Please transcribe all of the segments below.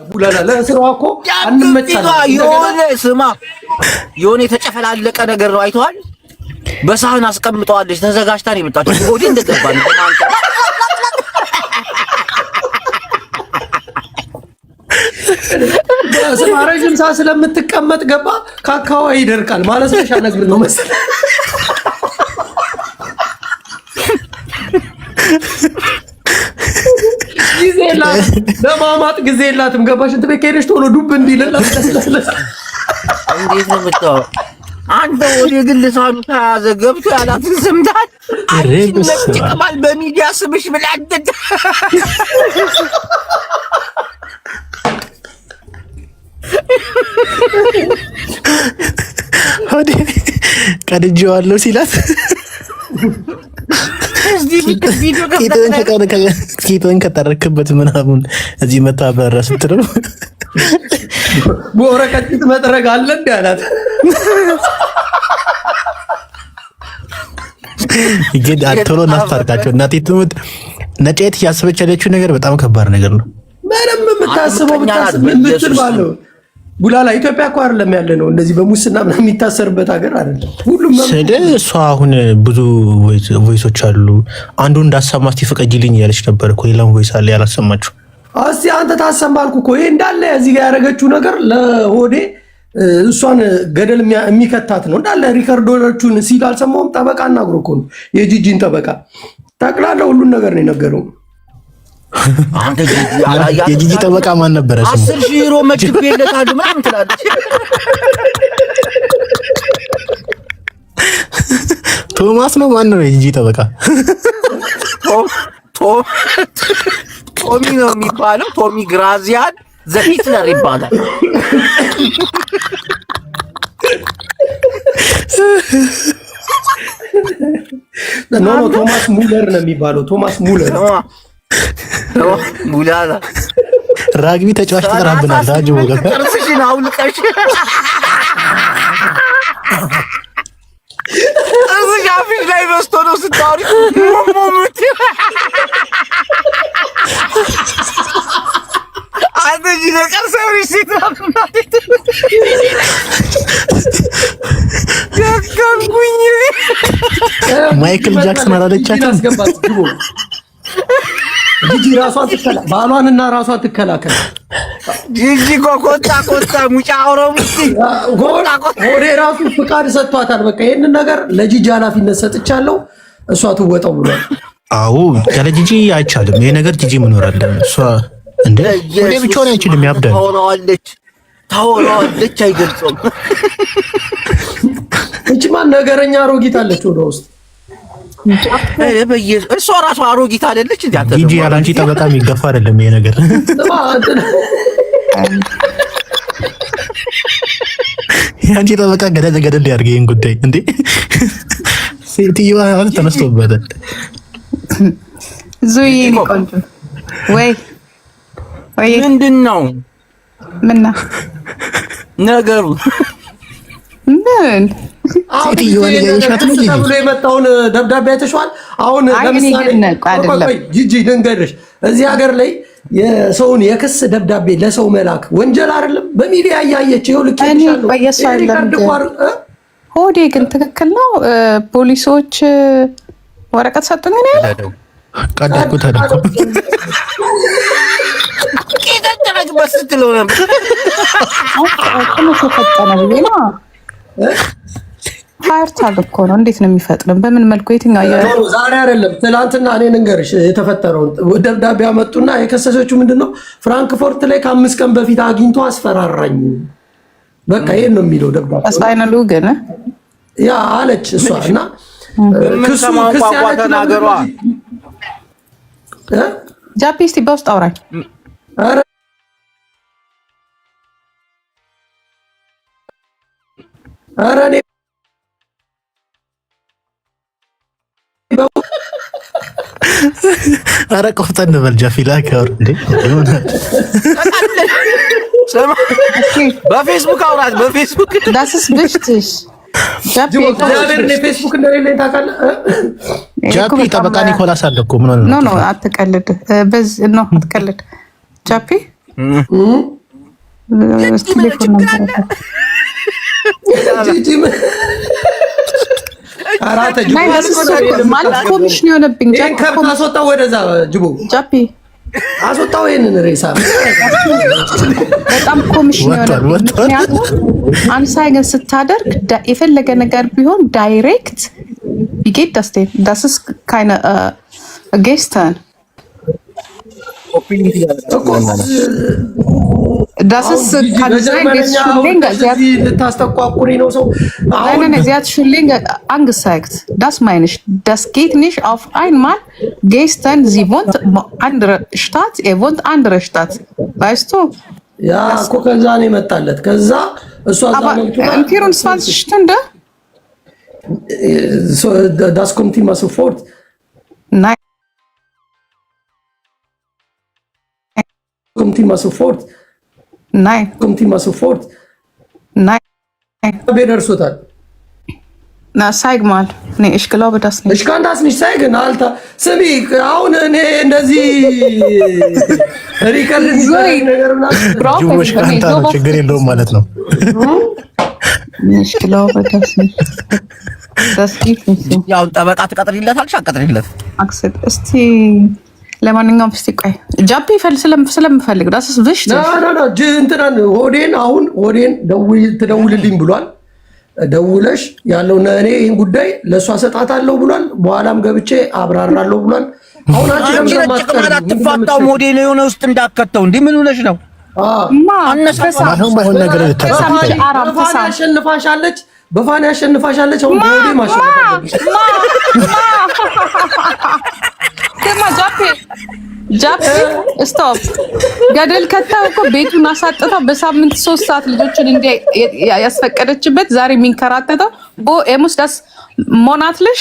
ቡላላ ለስራዋ እኮ አንመጣጣም። የሆነ የተጨፈላለቀ ነገር ነው አይተዋል። በሳህን አስቀምጠዋለች ተዘጋጅታ ነው የመጣችው። ወዲ እንደገባ ነው ማንተ ረጅም ሰዓት ስለምትቀመጥ ገባ ካካዋ ይደርቃል ማለት ነው። ሻነግር ነው መሰለኝ ጊዜ ለማማጥ ጊዜ የላትም። ገባሽ እንትን ቤት ከሄደሽ ቶሎ ዱብ እንዲልላት ተስለስለስ እንዴት ነው የምታው አንተ ወደ ግል ሳሉ ተያዘ ገብቶ ያላትን ስምታል አንቺ በሚዲያ ስምሽ ብላደድ ወዲ ቀድጄዋለሁ ሲላት ኬቶን ከጠረክበት ምናምን እዚህ መታ በራ ስትለው ወረቀት መጥረግ አለ እንዴ አላት። ይገድ አጥቶ ናፍታርካቸው እናቴ ትሙት ነጨት ያስበች ያለችው ነገር በጣም ከባድ ነገር ነው። ምንም የምታስበው ብታስብ ምትል ባለው ቡላላ ኢትዮጵያ እኮ አይደለም ያለ ነው። እንደዚህ በሙስና ምናምን የሚታሰርበት ሀገር አይደለም። ሁሉም እሷ አሁን ብዙ ቮይሶች አሉ። አንዱ እንዳሰማ እስቲ ፍቀጂልኝ ያለች ነበር እኮ ሌላም ቮይስ አለ ያላሰማችሁ። እስቲ አንተ ታሰማልኩ እኮ ይሄ እንዳለ እዚህ ጋር ያደረገችው ነገር ለሆዴ እሷን ገደል የሚከታት ነው እንዳለ። ሪከርዶቹን ሲል አልሰማሁም። ጠበቃ አናግሮ እኮ ነው የጂጂን ጠበቃ ጠቅላላ ሁሉን ነገር ነው የነገረው። አንተ የጂጂ ጠበቃ ማን ነበረ? 10,000 ዩሮ መክቤለታል ምናምን ትላለች። ቶማስ ነው ማን ነው የጂጂ ጠበቃ? ቶሚ ነው የሚባለው። ቶሚ ግራዚያን ዘሂትለር ይባላል። ኖ ቶማስ ሙለር ነው የሚባለው። ቶማስ ሙለር ሙላላ ራግቢ ተጫዋች ተራብናል። ዳጅ ወገፈ ጥርስሽን አውልቀሽ እዚህ አፍሽ ላይ በስቶ ነው ስታወሪ ሙሙት አንቺ ነገር ሰውሪ ሲትራፍና ያካንኩኝ ማይክል ጃክሰን አላለቻትም። ጂጂ ራሷን ትከላከል፣ ባሏንና ራሷን ትከላከል። ጂጂ ኮታ ሙጫ አውሮምቲ ወደ ራሱ ፍቃድ ሰጥቷታል። በቃ ይሄንን ነገር ለጂጂ ኃላፊነት ሰጥቻለሁ እሷ ትወጣው ብሏል። አዎ ያለ ጂጂ አይቻልም ይሄ ነገር። ጂጂ ምን ወራለ እሷ እንዴ ወደ ብቻውን አይችልም። ያብዳል። ታወራዋለች አይገልጾም። እቺ ማን ነገረኛ አሮጊት አለች ወደ ውስጥ እሷ ራሷ አሮጊት አይደለች እንዴ? አንተ ጂጂ ያላንቺ ጠበቃ የሚገፋ አይደለም ይሄ ነገር። ያንቺ ጠበቃ ገደል ያድርግ ይሄን ጉዳይ እንዴ። ሴትዮዋ ማለት ተነስቶበታል። ዙይ ቆንጆ ወይ ምንድነው ነገሩ? ምን ሴትዮዋ ተብሎ የመጣውን ደብዳቤ አይተሽዋል? አሁን ለምሳሌ ጂጂ ልንገርሽ፣ እዚህ ሀገር ላይ የሰውን የክስ ደብዳቤ ለሰው መላክ ወንጀል አይደለም። በሚዲያ እያየች ይኸው ልክ ሆዴ ግን ትክክል ነው። ፖሊሶች ወረቀት ሰጡኝ ነው ያለው። ቀደኩ ተደኩ ፋርታል እኮ ነው። እንዴት ነው የሚፈጥነው? በምን መልኩ? የትኛው ዛሬ አይደለም ትናንትና። እኔ ልንገርሽ የተፈጠረውን ደብዳቤ ያመጡና የከሰሰችው ምንድነው ፍራንክፎርት ላይ ከ5 ቀን በፊት አግኝቶ አስፈራራኝ። በቃ ይሄን ነው የሚለው ደብዳቤ። አስፋይናሉ ግን ያ አለች እሷ እና ክስ ያለችው ጃፒስቲ በውስጥ አውራኝ አረኔ አረ ቆፍጠን በል ጃፊላ ካር እንዴ በፌስቡክ አውራት በፌስቡክ ዳስስ ብሽትሽ ጃፒ ፌስቡክ እንደሌለኝ ታውቃለህ። ጃፒ ጠበቃ ኒኮላስ አለ እኮ ምን ኖ አትቀልድ። በዚህ ነው አትቀልድ ጃፒ ማለት ኮሚሽን የሆነብኝ ከብት አስወጣው፣ ወደዛ ጅቦ ጃፒ አስወጣው። ይሄንን ሬሳ በጣም ኮሚሽን የሆነብኝ ምክንያቱም አንሳይገን ስታደርግ የፈለገ ነገር ቢሆን ዳይሬክት ቢጌት ዳስስ ካይነ ጌስተን Das ist kann sein, ልታስተቋቁሪ ነው ሰው። Nein, sie hat schon länger angezeigt. Das meine ich. Das geht nicht auf einmal. Gestern, sie wohnt andere Stadt, er wohnt andere Stadt. Weißt du? Ja, እኮ ከዛ ነው የመጣለት። ከዛ እሷ Aber in 24 Stunden? So, das kommt immer sofort. Nein. Kommt immer sofort. Nein. Kommt immer sofort. Nein. Bedarsotal. Na, zeig mal. Nee, ich glaube das nicht. Ich kann das nicht zeigen, Alter. Simi, አሁን እኔ እንደዚህ ሪከርድ ጅቦሽ ካንታ ነው ችግር የለውም ማለት ነው። Ich glaube das nicht. Das geht nicht so. ያው ጠበቃ ትቀጥሪለታለሽ? አትቀጥሪለት? አክሰት እስቲ ለማንኛውም እስቲ ቆይ ጃፒ ስለምፈልግ ዳስ ዝሽ ና እንትናን ሆዴን አሁን ሆዴን ትደውልልኝ ብሏል። ደውለሽ ያለው እኔ ይሄን ጉዳይ ለሷ ሰጣታለሁ ብሏል። በኋላም ገብቼ አብራራለሁ ብሏል። አሁን አንቺ ለምን አትፋታው? ሞዴል የሆነ ውስጥ እንዳከተው እንዴ ምን ሆነሽ ነው? አሸንፋሻለች፣ በፋን ያሸንፋሻለች። አሁን ሆዴ ማሸነፍ ጃፒ ስቶፕ ገደል ከተው እኮ ቤቱን አሳጥተው በሳምንት 3 ሰዓት ልጆችን እንደ ያስፈቀደችበት ዛሬ የሚንከራተተው ቦ ኤሙስ ዳስ ሞናትልሽ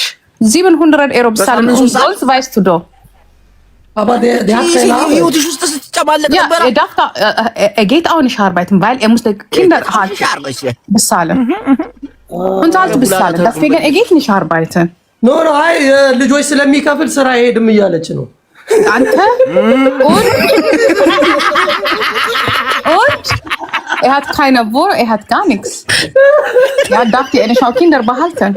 700 € bezahlen und sonst weißt du doch aber der hat keine Ahnung ውስጥ ስትጨማለቅ ነበር geht auch nicht arbeiten weil muss Kinder bezahlen und halt bezahlen deswegen geht nicht arbeiten ኖ አይ ልጆች ስለሚከፍል ስራ አይሄድም እያለች ነው አንተ und er hat keine Wohnung, er hat gar nichts. Ja, darf die eine Schau Kinder behalten.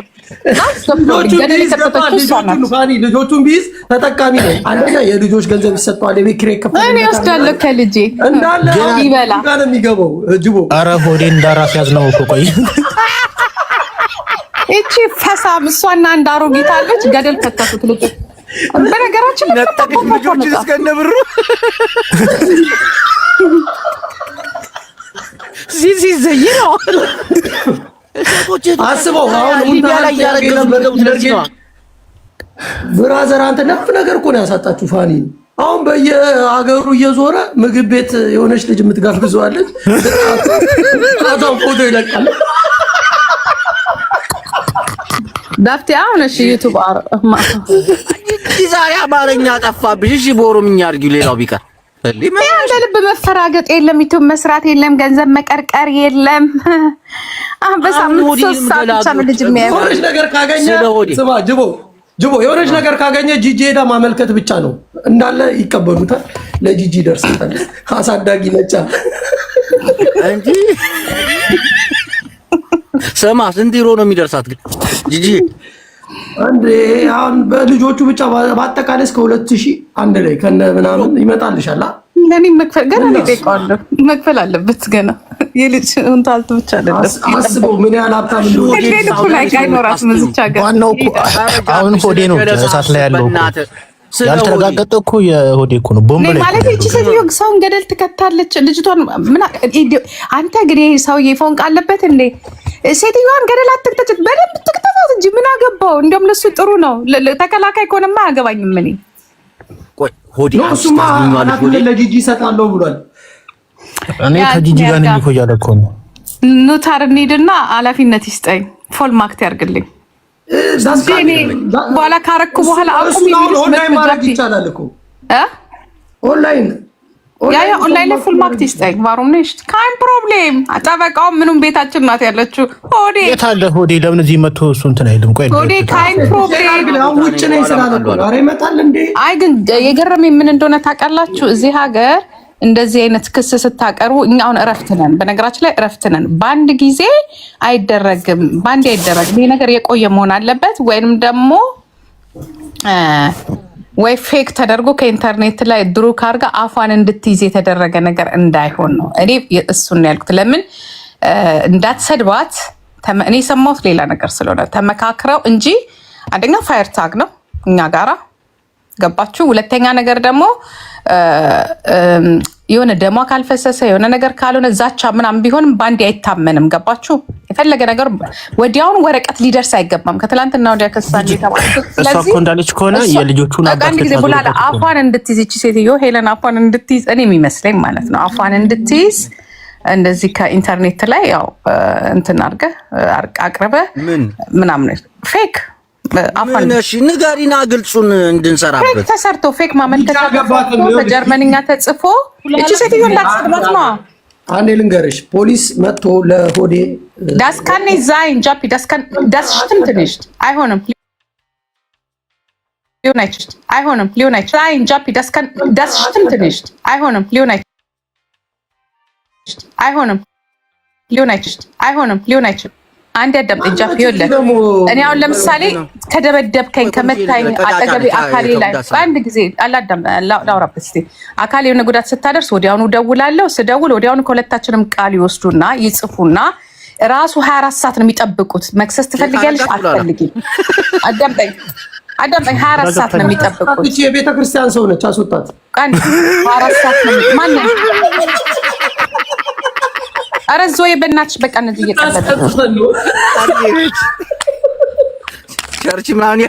ልጆቹን ቢይዝ ተጠቃሚ ነው። አንደኛ የልጆች ገንዘብ ይሰጠዋል። የቤት ኪራይ ከፍተኛ እኔ ወስዳለሁ ከልጄ እንዳለ ይበላ ጋር የሚገባው ጅቦ ኧረ ሆዴን እንዳራስ ያዝነው እኮ ቆይ እቺ ፈሳም እሷና እንዳሮጊት አለች ገደል ከተቱት ልጅ በነገራችን ልጆች እስከነብሩ ሲዘይ ነው አስበው። አሁን ሊቢያ ላይ ያረገው ብራዘር አንተ ነፍ ነገር እኮ ነው ያሳጣችሁ ፋኒ። አሁን በየሀገሩ እየዞረ ምግብ ቤት የሆነች ልጅ የምትጋብዘዋለች አታው ፎቶ ይለቃል። ዳፍቴ አሁን እሺ ዩቲዩብ ዛሬ አማርኛ ጠፋብሽ። እሺ በኦሮምኛ አድርጊው ሌላው ቢቀር እንደ ልብ መፈራገጥ የለም፣ ዩቲዩብ መስራት የለም፣ ገንዘብ መቀርቀር የለም። በሳምንት 3 ሰዓት ብቻ ነው ልጅ የሚያየው። የሆነች ነገር ካገኘ ስማ ጅቦ የሆነች ነገር ካገኘ ጂጂ ሄዳ ማመልከት ብቻ ነው። እንዳለ ይቀበሉታል። ለጂጂ ደርሰታል። አሳዳጊ ነቻ እንጂ ስማ ስንት ዩሮ ነው የሚደርሳት ግን ጂጂ? አንዴ አሁን በልጆቹ ብቻ በአጠቃላይ እስከ 2000 አንድ ላይ ከነ ምናምን ይመጣልሻል። ለኔ መክፈል ገና ነው ጠይቀዋለሁ። መክፈል አለበት ገና የልጅ እንታልቱ ብቻ አይደለም። አስበው ምን ያህል ሀብታም እንደሆነ እንዴት እኮ ላይ አይኖራትም እዚች ሀገር። ዋናው አሁን ሆዴ ነው እሳት ላይ ያለው ያልተረጋገጠ እኮ የሆዴ እኮ ነው ቦምብ ላይ ማለት እቺ ሴትዮ ሰውን ገደል ትከታለች። ልጅቷን ምን አንተ ግን ይሄ ሰውዬ ፎንቅ አለበት እንዴ? ሴትዮዋን ገደል አትክተት፣ በደንብ ትክተታት እንጂ ምን አገባው? እንደውም ለሱ ጥሩ ነው። ተከላካይ ከሆነማ አያገባኝም። ምን ቆይ ሆዴ እሱማ ለጂጂ እሰጣለሁ ብሏል። እኔ ከጂጂ ጋር ነው የሚቆያለው እኮ ነው። ኖታር እንሂድና ኃላፊነት ይስጠኝ ፎል ማክት ያርግልኝ። በኋላ ካረኩ በኋላ አቁም ኦንላይን ማድረግ ይቻላል እኮ ኦንላይን ያ ኦንላይን ላይ ፉል ማክት ይስጠኝ። ዋሩም ነሽ ካን ፕሮብሌም ጠበቃው ምኑም ቤታችን ናት ያለችው። ሆዴ የት አለ ሆዴ? ለምን እዚህ መጥቶ እሱ እንትን አይልም? ቆይ ሆዴ ካን ፕሮብሌም ውጭ ነኝ ስላለ እኮ ኧረ ይመጣል እንዴ? አይ ግን የገረመኝ ምን እንደሆነ ታውቃላችሁ? እዚህ ሀገር እንደዚህ አይነት ክስ ስታቀርቡ እኛ አሁን እረፍት ነን። በነገራችን ላይ እረፍት ነን። በአንድ ጊዜ አይደረግም፣ በአንድ አይደረግም። ይሄ ነገር የቆየ መሆን አለበት ወይንም ደግሞ ወይ ፌክ ተደርጎ ከኢንተርኔት ላይ ድሩክ አድርጋ አፏን እንድትይዝ የተደረገ ነገር እንዳይሆን ነው። እኔ እሱን ያልኩት ለምን እንዳትሰድባት። እኔ የሰማሁት ሌላ ነገር ስለሆነ ተመካክረው እንጂ አንደኛ ፋየር ታግ ነው እኛ ጋራ ገባችሁ። ሁለተኛ ነገር ደግሞ የሆነ ደሟ ካልፈሰሰ የሆነ ነገር ካልሆነ ዛቻ ምናምን ቢሆንም ባንዴ አይታመንም። ገባችሁ። የፈለገ ነገር ወዲያውኑ ወረቀት ሊደርስ አይገባም። ከትላንትና ወዲያ ከሳጅ ስለዚህ እንዳለች ከሆነ የልጆቹን አንድ ጊዜ ቡላላ አፏን እንድትይዝ እቺ ሴትዮ ሄለን አፏን እንድትይዝ እኔ የሚመስለኝ ማለት ነው አፏን እንድትይዝ እንደዚህ ከኢንተርኔት ላይ ያው እንትን አድርገህ አቅርበህ ምናምን ፌክ አፋንሽ ንገሪና ግልጹን እንድንሰራበት ፌክ ተሰርቶ ፌክ ማመልከቻ በጀርመንኛ ተጽፎ እቺ ሴትዮ እንዳትሰድባት ነው። አንዴ ልንገርሽ ፖሊስ መጥቶ ለሆዴ das kann nicht sein ጃፒ das stimmt nicht አይሆንም ሊሆን አይችልም sein ጃፒ das stimmt nicht አይሆንም ሊሆን አይችልም አንድ ያዳምጥ ጃፒ ይወለ እኔ አሁን ለምሳሌ ከደበደብከኝ ከመታኝ አጠገቤ አካሌ ላይ አንድ ጊዜ አላዳም ላውራበት እስቲ አካሌ የሆነ ጉዳት ስታደርስ ወዲያውኑ ደውላለሁ። ስደውል ወዲያውኑ ከሁለታችንም ቃል ይወስዱና ይጽፉና ራሱ 24 ሰዓት ነው የሚጠብቁት። መክሰስ ትፈልጊያለሽ አትፈልጊም? አዳምጠኝ 24 ሰዓት ነው የሚጠብቁት። እቺ የቤተ ክርስቲያን ሰው ነች አስወጣት። 24 ሰዓት ነው ማን ነው አረዞ የበናች በቃ እነዚህ እየቀለደ ቸርች ምናምን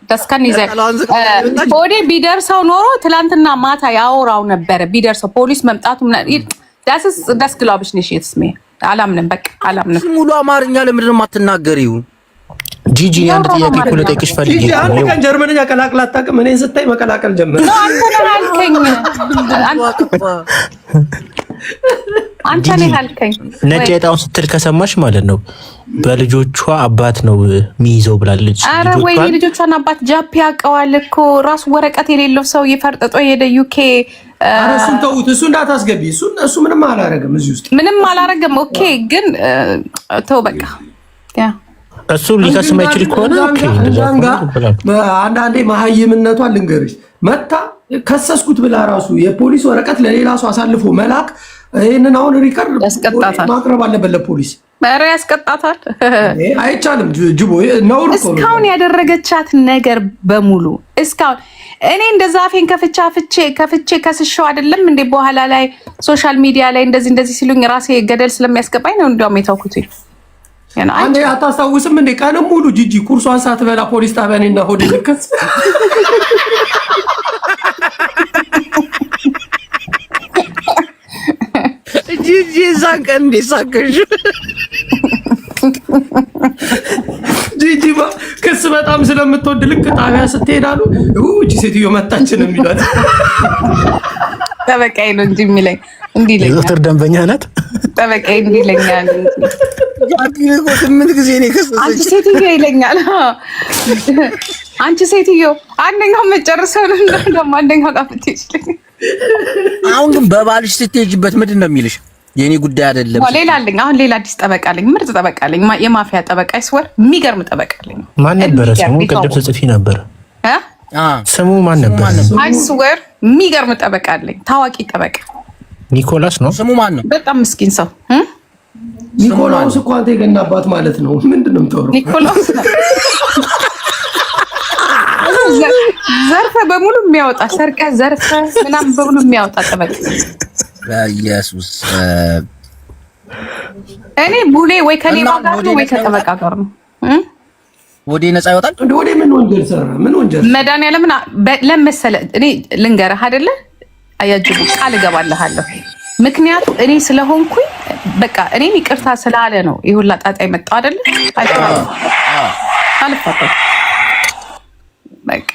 ደስካን ይዘን ሆዴ ቢደርሰው ኖሮ ትላንትና ማታ ያወራው ነበር። ቢደርሰው ፖሊስ መምጣቱ ዳስ ግላብሽ ነሽ የትስሜ አላምንም። በቃ አላምንም። ሙሉ አማርኛ ለምንድን ነው የማትናገሪው? ጂጂ አንድ ጥያቄ እኮ ልጠይቅሽ ፈልጌ ነው። አንድ ቀን ጀርመንኛ ቀላቅላ አታውቅም። እኔን ስታይ መቀላቀል ጀመረ። አንተ ነህ አልከኝ። ነጭ የጣውን ስትል ከሰማሽ ማለት ነው በልጆቿ አባት ነው የሚይዘው ብላለች። አረ ወይ ልጆቿን አባት ጃፒ ያውቀዋል እኮ ራሱ ወረቀት የሌለው ሰው ይፈርጥጦ የሄደ ዩኬ። አረ እሱን ተውት፣ እሱ እንዳታስገቢ። እሱ ምንም አላረገም፣ እዚህ ውስጥ ምንም አላረገም። ኦኬ ግን ተው በቃ ያ እሱ ሊከስ ማይችል ከሆነ ኦኬ። አንዳንዴ መሀይምነቷን ልንገርሽ መታ ከሰስኩት ብላ ራሱ የፖሊስ ወረቀት ለሌላ ሰው አሳልፎ መላክ ይሄንን አሁን ሪከርድ ማቅረብ አለበት ለፖሊስ። ኧረ ያስቀጣታል። አይቻልም። ጅቦ ነውር እኮ ነው። እስካሁን ያደረገቻት ነገር በሙሉ እስካሁን እኔ እንደዛ አፌን ከፍቼ ከስሸው አይደለም እንዴ በኋላ ላይ ሶሻል ሚዲያ ላይ እንደዚህ ሲሉኝ ራሴ ገደል ስለሚያስገባኝ ነው እንዲያውም የተውኩት። አንዴ አታስታውስም እንዴ ቀንም ሙሉ ጂጂ ኩርሷን ሳትበላ ፖሊስ ጣቢያ እኔና ሆዴ ልከስ ጂጂ እዛን ቀን እንዴት ሳቀሽ? ጂጂ ክስ በጣም ስለምትወድ ልክ ጣቢያ ስትሄዳሉ እቺ ሴትዮ መጣችን የሚሏት ጠበቃዬ ነው እንጂ የሚለኝ እንዲህ ይለኛል። የዶክተር ደንበኛ ናት። ጠበቃዬ እንዲህ ይለኛል። ስምንት ጊዜ ነው ከሰሰች። አንቺ ሴትዮ ይለኛል። አንቺ ሴትዮ አንደኛው መጨረሻው ነው እንደውም አንደኛው ጋር ብትይችልኝ። አሁን ግን በባልሽ ስትሄጂበት ምንድን ነው የሚልሽ? የኔ ጉዳይ አይደለም። ሌላ አለኝ። አሁን ሌላ አዲስ ጠበቃ አለኝ። ምርጥ ጠበቃ አለኝ። የማፊያ ጠበቃ አይስወር የሚገርም ጠበቃ አለኝ። ማን ነበር ስሙ? ቅድም ጽፊ ነበር ስሙ ማን ነበር? አይስወር የሚገርም ጠበቃ አለኝ። ታዋቂ ጠበቃ ኒኮላስ ነው ስሙ። ማን ነው? በጣም ምስኪን ሰው ኒኮላስ እኮ አንተ የገናባት ማለት ነው። ምንድን ነው የምታወራው? ኒኮላስ ነው ዘርፈ በሙሉ የሚያወጣ ሰርቀ ዘርፈ ምናምን በሙሉ የሚያወጣ ጠበቃ ኢየሱስ። እኔ ቡሌ ወይ ከሌባ ጋር ነው ወይ ከጠበቃ ጋር ነው። ወዴ ነፃ ይወጣል። ወዴ ምን ወንጀል ሰራ? ምን ወንጀል መድኃኒዓለም ለመሰለ እኔ ልንገርህ አይደለ አያጅቡ ቃል እገባልሃለሁ። ምክንያቱም እኔ ስለሆንኩኝ በቃ እኔን ይቅርታ ስላለ ነው ይሁላ ጣጣ የመጣው አይደለ አልፋታ በቃ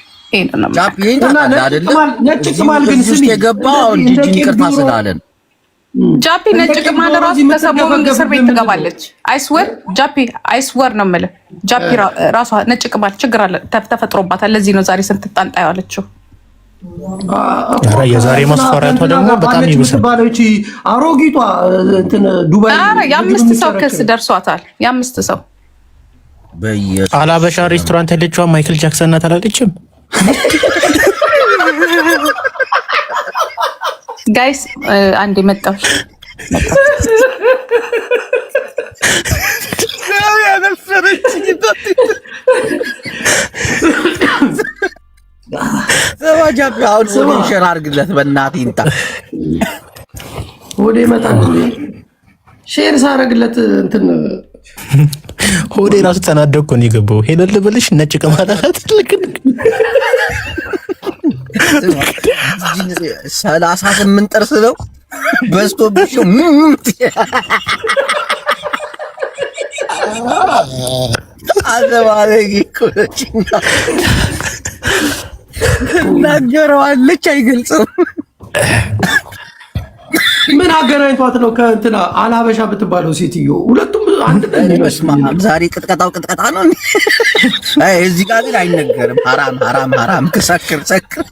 ነጭ ቅማል ግን ስሚ የገባው ጂጂን ይቅርታ ስላለን ጃፒ ነጭ ቅማል ራሱ ከሰሞኑን እስር ቤት ትገባለች። አይስወር ጃፒ አይስወር ነው የምልህ። ጃፒ ራሷ ነጭ ቅማል ችግር አለ ተፈጥሮባታል። ለዚህ ነው ዛሬ ስንት ጣንጣ ያለችው። ኧረ የዛሬ ማስፈራቷ ደግሞ በጣም ይብሳል። ባለች አሮጊቷ እንትን ዱባይ የአምስት ሰው ክስ ደርሷታል። የአምስት ሰው አላበሻ ሬስቶራንት ያለችዋ ማይክል ጃክሰን ናት አላለችም? ጋይስ አንዴ መጣሁ። ዘዋጃቢ አሁን ወደ ሸር አድርግለት በእናትህ ይንጣ ወደ ይመጣል። ሼር ሳረግለት እንትን ሆዴ ራሱ ተናደኩ ነው የገባው። ሄደል ልበልሽ ነጭ ከማላላት ልክ 38 ጥርስ ነው በስቶብሽ አዘባለኝ ኮችና ነገረዋለች አይገልጽም። ምን አገናኝቷት ነው ከእንትና አላበሻ ብትባለው ሴትዮ? ሁለቱም አንድ ነው። ዛሬ ቅጥቀጣው ቅጥቀጣ ነው። እዚህ ጋር ግን አይነገርም። ሐራም ክሰክር ሰክር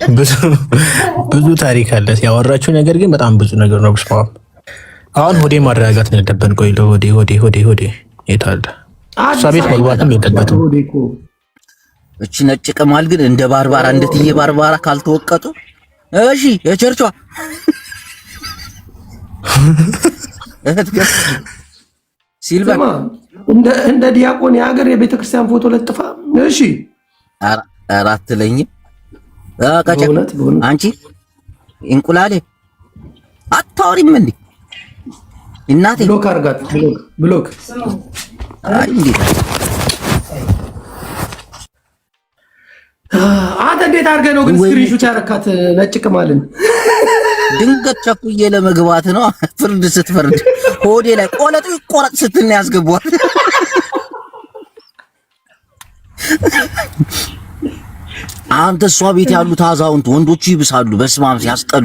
ብዙ ታሪክ አለ ያወራችው ነገር ግን በጣም ብዙ ነገር ነው። ብስማ አሁን ሆዴ ማረጋጋት ነው ያለብን። ቆይ ሆዴ የታለ? እሷ ቤት መግባትም የለበትም። እቺ ነጭ ቅማል ግን እንደ ባርባራ እንደትዬ ባርባራ ካልተወቀጡ እሺ የቸርቿ ሲልባ እንደ ዲያቆን የሀገር የቤተ ክርስቲያን ፎቶ ለጥፋ። እሺ አራት ለኝ አንቺ እንቁላሌ አታወሪም እንዴ እናቴ? ብሎክ አርጋት ብሎክ። አይ እንዴ አንተ እንዴት አድርገህ ነው ግን ስክሪንሾት ያረካት ነጭ ቅማልን? ድንገት ቸኩዬ ለመግባት ነው። ፍርድ ስትፈርድ ሆዴ ላይ ቆለጡ ይቆረጥ ስትል ነው ያስገቧት። አንተ እሷ ቤት ያሉት አዛውንት ወንዶቹ ይብሳሉ። በስማም ሲያስጠሉ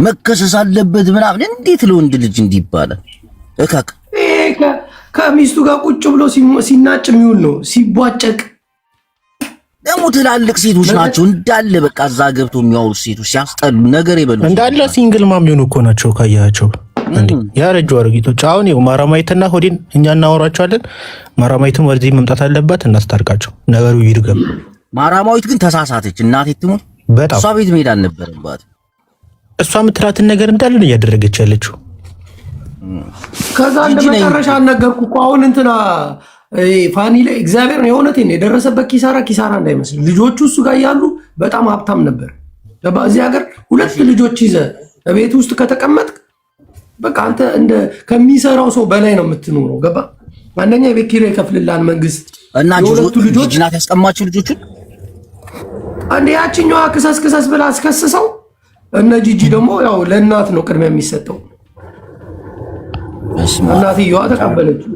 መከሰስ አለበት ምናምን። እንዴት ለወንድ ልጅ እንዲህ ይባላል? እካክ ከሚስቱ ጋር ቁጭ ብሎ ሲናጭ የሚውል ነው ሲቧጨቅ። ደግሞ ትላልቅ ሴቶች ናቸው እንዳለ በቃ እዛ ገብቶ የሚያወሩ ሴቶች ሲያስጠሉ ነገር ይበሉ። እንዳለ ሲንግል ማም የሆኑ እኮ ናቸው ካያቸው እንዴ ያረጁ አረጊቶች። አሁን ይኸው ማራማይትና ሆዴን እኛ እናወራቸዋለን። ማራማይትም ወደዚህ መምጣት አለባት እናስታርቃቸው። ነገሩ ይርገም። ማራማዊት ግን ተሳሳተች። እናቴ ትሙት በጣም እሷ ቤት መሄድ አልነበረባት። እሷ የምትላትን ነገር እንዳለ ነው እያደረገች ያለችው። ከዛ እንደመጨረሻ አልነገርኩ እኮ አሁን እንትና ፋኒ ላይ እግዚአብሔር ነው የእውነቴን የደረሰበት ኪሳራ እንዳይመስል። ልጆቹ እሱ ጋር ያሉ በጣም ሀብታም ነበር። በዚህ ሀገር 2 ልጆች ይዘህ በቤት ውስጥ ከተቀመጥክ በቃ አንተ እንደ ከሚሰራው ሰው በላይ ነው የምትኖረው። ገባ? አንደኛ የቤት ኪራይ ይከፍልልሃል መንግስት። እና ልጆች ናት ያስቀማችሁ ልጆቹን አንዴ ያቺኛዋ ክሰስ ብላ አስከስሰው። እነ ጂጂ ደግሞ ያው ለእናት ነው ቅድሚያ የሚሰጠው። እናትየዋ ተቀበለችው።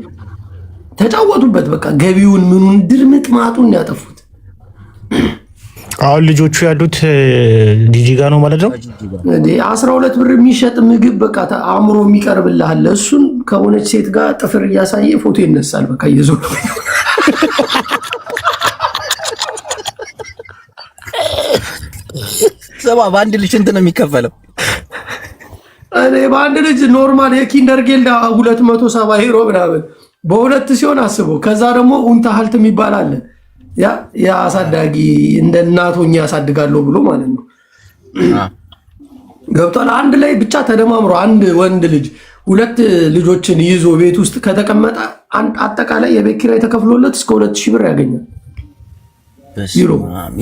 ተጫወቱበት በቃ ገቢውን ምኑን ድርምጥ ማጡን ያጠፉት። አሁን ልጆቹ ያሉት ጂጂ ጋ ነው ማለት ነው። 12 ብር የሚሸጥ ምግብ በቃ አእምሮ የሚቀርብልሃል። እሱን ከሆነች ሴት ጋር ጥፍር እያሳየ ፎቶ ይነሳል። በቃ እየዞረ ሰባ በአንድ ልጅ እንትን ነው የሚከፈለው። እኔ በአንድ ልጅ ኖርማል የኪንደርጌልዳ 270 ዩሮ ምናምን በሁለት ሲሆን አስበው። ከዛ ደግሞ ኡንታ ሀልት የሚባል አለ። ያ አሳዳጊ እንደ እናቶኛ ያሳድጋለሁ ብሎ ማለት ነው። ገብቷል። አንድ ላይ ብቻ ተደማምሮ አንድ ወንድ ልጅ 2 ልጆችን ይዞ ቤት ውስጥ ከተቀመጠ አጠቃላይ የቤት ኪራይ ተከፍሎለት እስከ 2000 ብር ያገኛል። ዩሮ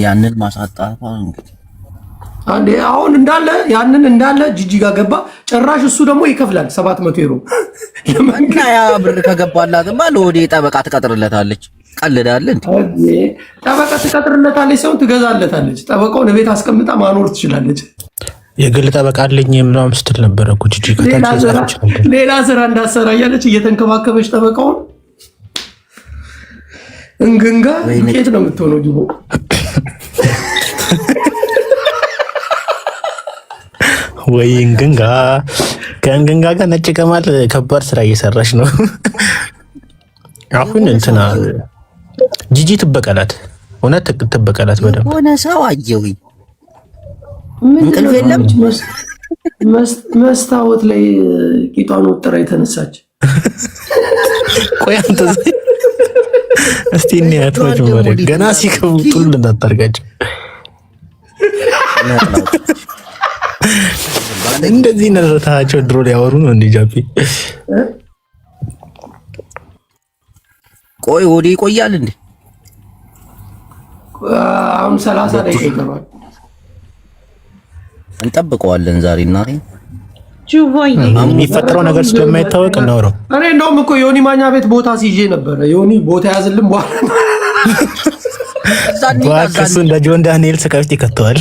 ያንን ማሳጣት እንግዲህ አንዴ አሁን እንዳለ ጂጂ ጋር ገባ። ጭራሽ እሱ ደግሞ ይከፍላል 700 ዩሮ ለማንካ። ያ ብር ከገባላትማ ለወዴ ጠበቃ ትቀጥርለታለች። ቀልዳለህ እንዴ? ጠበቃ ትቀጥርለታለች ሳይሆን ትገዛለታለች። ጠበቃውን ቤት አስቀምጣ ማኖር ትችላለች። የግል ጠበቃ አለኝ ምናምን ስትል ነበረ እኮ ጂጂ። ሌላ ስራ እንዳሰራ እያለች እየተንከባከበች ጠበቃውን እንግንጋ ቄት ነው የምትሆነው ጅቦ። ወይ እንግንጋ ከእንግንጋ ጋር ነጭ ቀማል ከባድ ስራ እየሰራች ነው። አሁን እንትና ጂጂ ትበቀላት፣ እውነት ትበቀላት። በደንብ ሆነ ሰው አየሁኝ እንቅልፍ የለም። መስታወት ላይ ቂጧን ወጥራ የተነሳች። ቆይ አንተ እስቲ እንያቶች ማለት ገና ሲከቡ ጡል እንዳታርጋቸው። እንደዚህ ነረታቸው ድሮ ሊያወሩ ነው እንዴ ጃፒ? ቆይ ወዴ ይቆያል እንዴ? አሁን 30 ደቂቃ ይቀራል። እንጠብቀዋለን ዛሬ እና ጁቮይ የሚፈጠረው ነገር ስለማይታወቅ ነው። እኔ እንደውም እኮ ዮኒ ማኛ ቤት ቦታ ሲይዤ ነበረ። ዮኒ ቦታ ያዝልን በኋላ ባክሱ እንደ ጆን ዳንኤል ስከፍት ይከተዋል።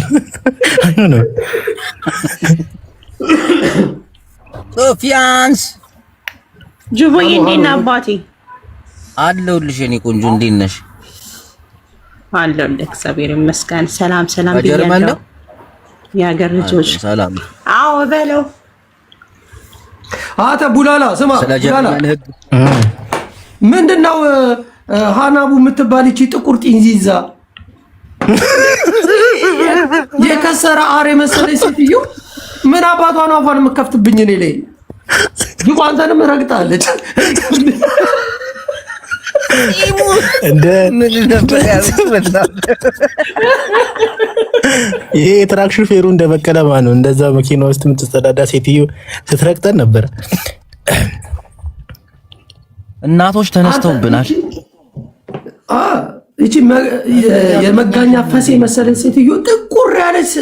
አይኑ ሶፊያንስ ጁቮይ እንዴት ነህ አባቴ? አለሁልሽ የኔ ቆንጆ እንዴት ነሽ? አለሁልህ እግዚአብሔር ይመስገን። ሰላም ብያለሁ። የሀገር ልጆች ሰላም። አዎ በለው። አተ ቡላላ ስማ፣ ቡላላ ምንድነው ሃናቡ የምትባል እቺ ጥቁር ጢንዚዛ የከሰረ አሬ መሰለኝ ሴትዮ ምን አባቷ ነው አፏን የምከፍትብኝ እኔ ላይ ይቋንተንም ረግጣለች። እንደ ምን ነበር ያለችው? ይሄ የትራክ ሹፌሩ እንደ በቀለ ማን ነው እንደዛ መኪና ውስጥ የምትጸዳዳ ሴትዮ ስትረግጠን ነበር። እናቶች ተነስተውብናል። እቺ የመጋኛ ፈሴ መሰለኝ ሴትዮ ጥቁር ያለች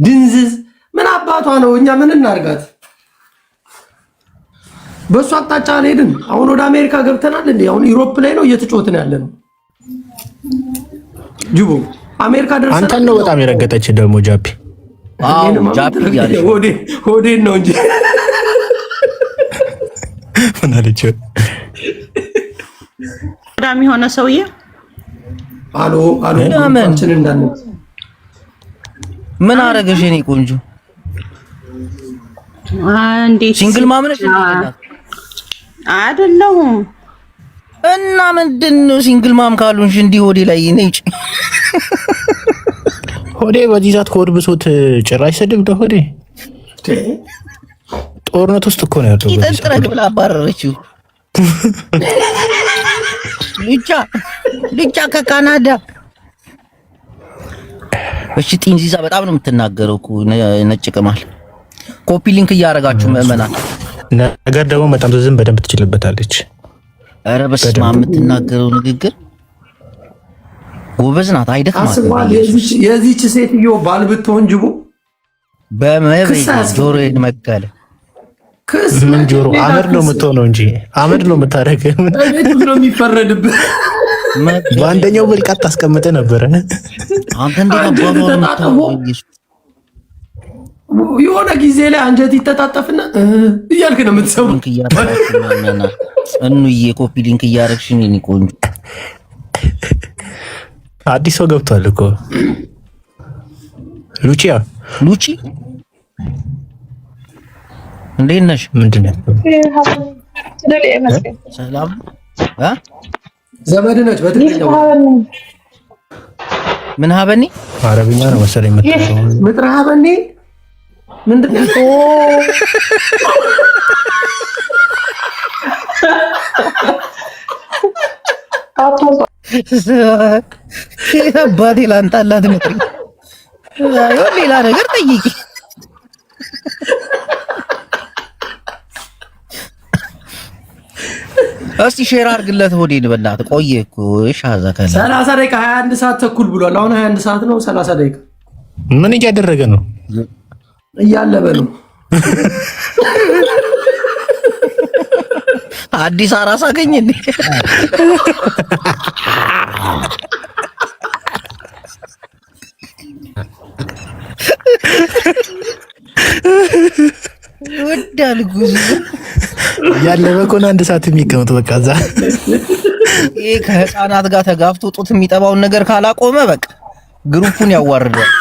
ድንዝዝ ምን አባቷ ነው? እኛ ምን እናርጋት? በሱ አቅጣጫ አልሄድን። አሁን ወደ አሜሪካ ገብተናል እንዴ? አሁን ዩሮፕ ላይ ነው እየተጫወትን ያለ ነው። ጅቦ አሜሪካ ደርሰናል። አንተን ነው በጣም የረገጠች ደግሞ ጃፒ። አዎ ጃፒ ያለሽ ሆዴን ነው እንጂ ምን አለች? ቀዳሚ ሆነ ሰውዬ። አሎ አንቺን እንዳን ምን አረገሽ የኔ ቆንጆ? እንዴት ሲንግል ማምነሽ አይደለሁም። እና ምንድነው ሲንግል ማም ካሉንሽ እንዲህ ሆዴ ላይ ነጭ ሆዴ በዚህ ሰዓት ሆድ ብሶት ጭራሽ ስድብ ለሆዴ ጦርነት ውስጥ እኮ ነው ያለው። ይጠጥረግ ብላ አባረረችው። ልቻ ከካናዳ እሺ ጢንዚዛ በጣም ነው የምትናገረው እኮ ነጭ ቅማል። ኮፒ ሊንክ እያደረጋችሁ ምዕመናን ነገር ደግሞ በጣም ዝም በደንብ ትችልበታለች። ኧረ በስመ አብ የምትናገረው ንግግር ጎበዝ ናት። አይደክማትም። የዚህች ሴትዮ ባል ብትሆን ጅቡ በመቤት ጆሮዬን መጋለ ምን ጆሮ አመድ ነው የምትሆነው እንጂ አመድ ነው የምታደርገው። ቤት ነው የሚፈረድብህ። በአንደኛው ብልቃት ታስቀምጠ ነበረ። አንተ እንዴት የሆነ ጊዜ ላይ አንጀት ይተጣጠፍና እያልክ ነው የምትሰማው። እንዬ ኮፒ ሊንክ እያደረግሽኝ እኔ ቆንጆ አዲስ ሰው ገብቷል እኮ ሉቺ እንዴት ነሽ? ምንድን ነው ሰላም ዘመድ ነች። በትክክል ምን ሀበኒ አረብኛ ነው መሰለኝ የምትለው ምጥራ ሀበኒ ምንድን ነው? አባቴ ላንጣላት ምጥሪ ሌላ ነገር ጠይቂ። እስቲ ሼር አድርግለት ሆዴን በእናትህ። ቆየ እኮ ሻዛ ከላ 30 ደቂቃ 21 ሰዓት ተኩል ብሏል። አሁን 21 ሰዓት ነው። 30 ደቂቃ ምን እያደረገ ነው? እያለበ ነው። አዲስ አራስ አገኘ እንዴ? ወዳል ጉዝ ያለበ እኮ ነው። 1 ሰዓት የሚቀመጥ በቃ እዛ ይሄ ከህፃናት ጋር ተጋፍቶ ጡት የሚጠባውን ነገር ካላቆመ በቃ ግሩፑን ያዋርዳል።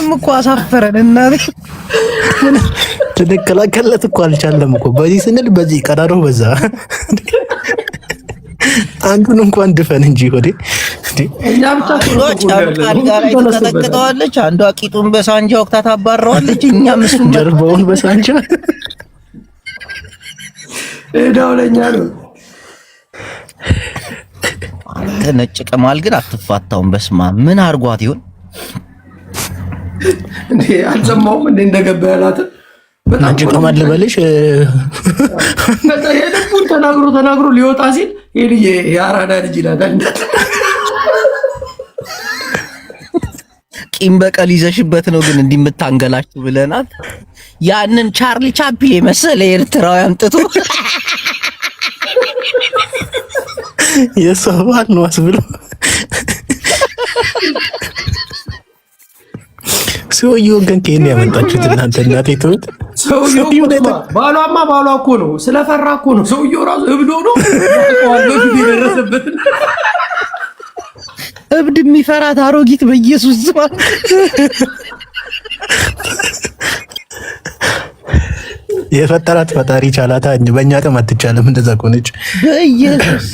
ሆዴም እኮ አሳፈረን እና ልንከላከለት እኮ አልቻለም እኮ በዚህ ስንል በዚህ ቀዳዳው በዛ። አንዱን እንኳን ድፈን እንጂ ሆዴ እኛ ብቻ አልጋ ላይ ተቀጠቅጠዋለች። አንዷ ቂጡን በሳንጃ ወቅታ ታባረዋለች። እኛም እሱን ጀርባውን በሳንጃ እዳው ለኛ ነው። አንተ ነጭ ቅማል ግን አትፋታውም። በስማ ምን አርጓት ይሆን እንዴ? አልሰማሁም እንዴ እንደገባ ያላት ነጭ ቅማል ልበልሽ። የልቡን ተናግሮ ሊወጣ ሲል ይሄ የአራዳ ልጅ ይላል። ቂም በቀል ይዘሽበት ነው ግን እንዲህ የምታንገላችሁ ብለናት። ያንን ቻርሊ ቻፕሊ የመሰለ ኤርትራዊ አምጥቶ የሰባል ነው አስብሎ ሰውዬው ግን ከኔ ያመጣችሁት እናንተ እናቴ ተውት። ሰውዬው ባሏማ ባሏ እኮ ነው፣ ስለፈራ እኮ ነው። ሰውዬው ራሱ እብዶ ነው የደረሰበት። እብድ የሚፈራት አሮጊት በኢየሱስ ስም የፈጠራት ፈጣሪ ቻላታ እንጂ በእኛ ቀም አትቻለም። እንደዛ ከሆነች በኢየሱስ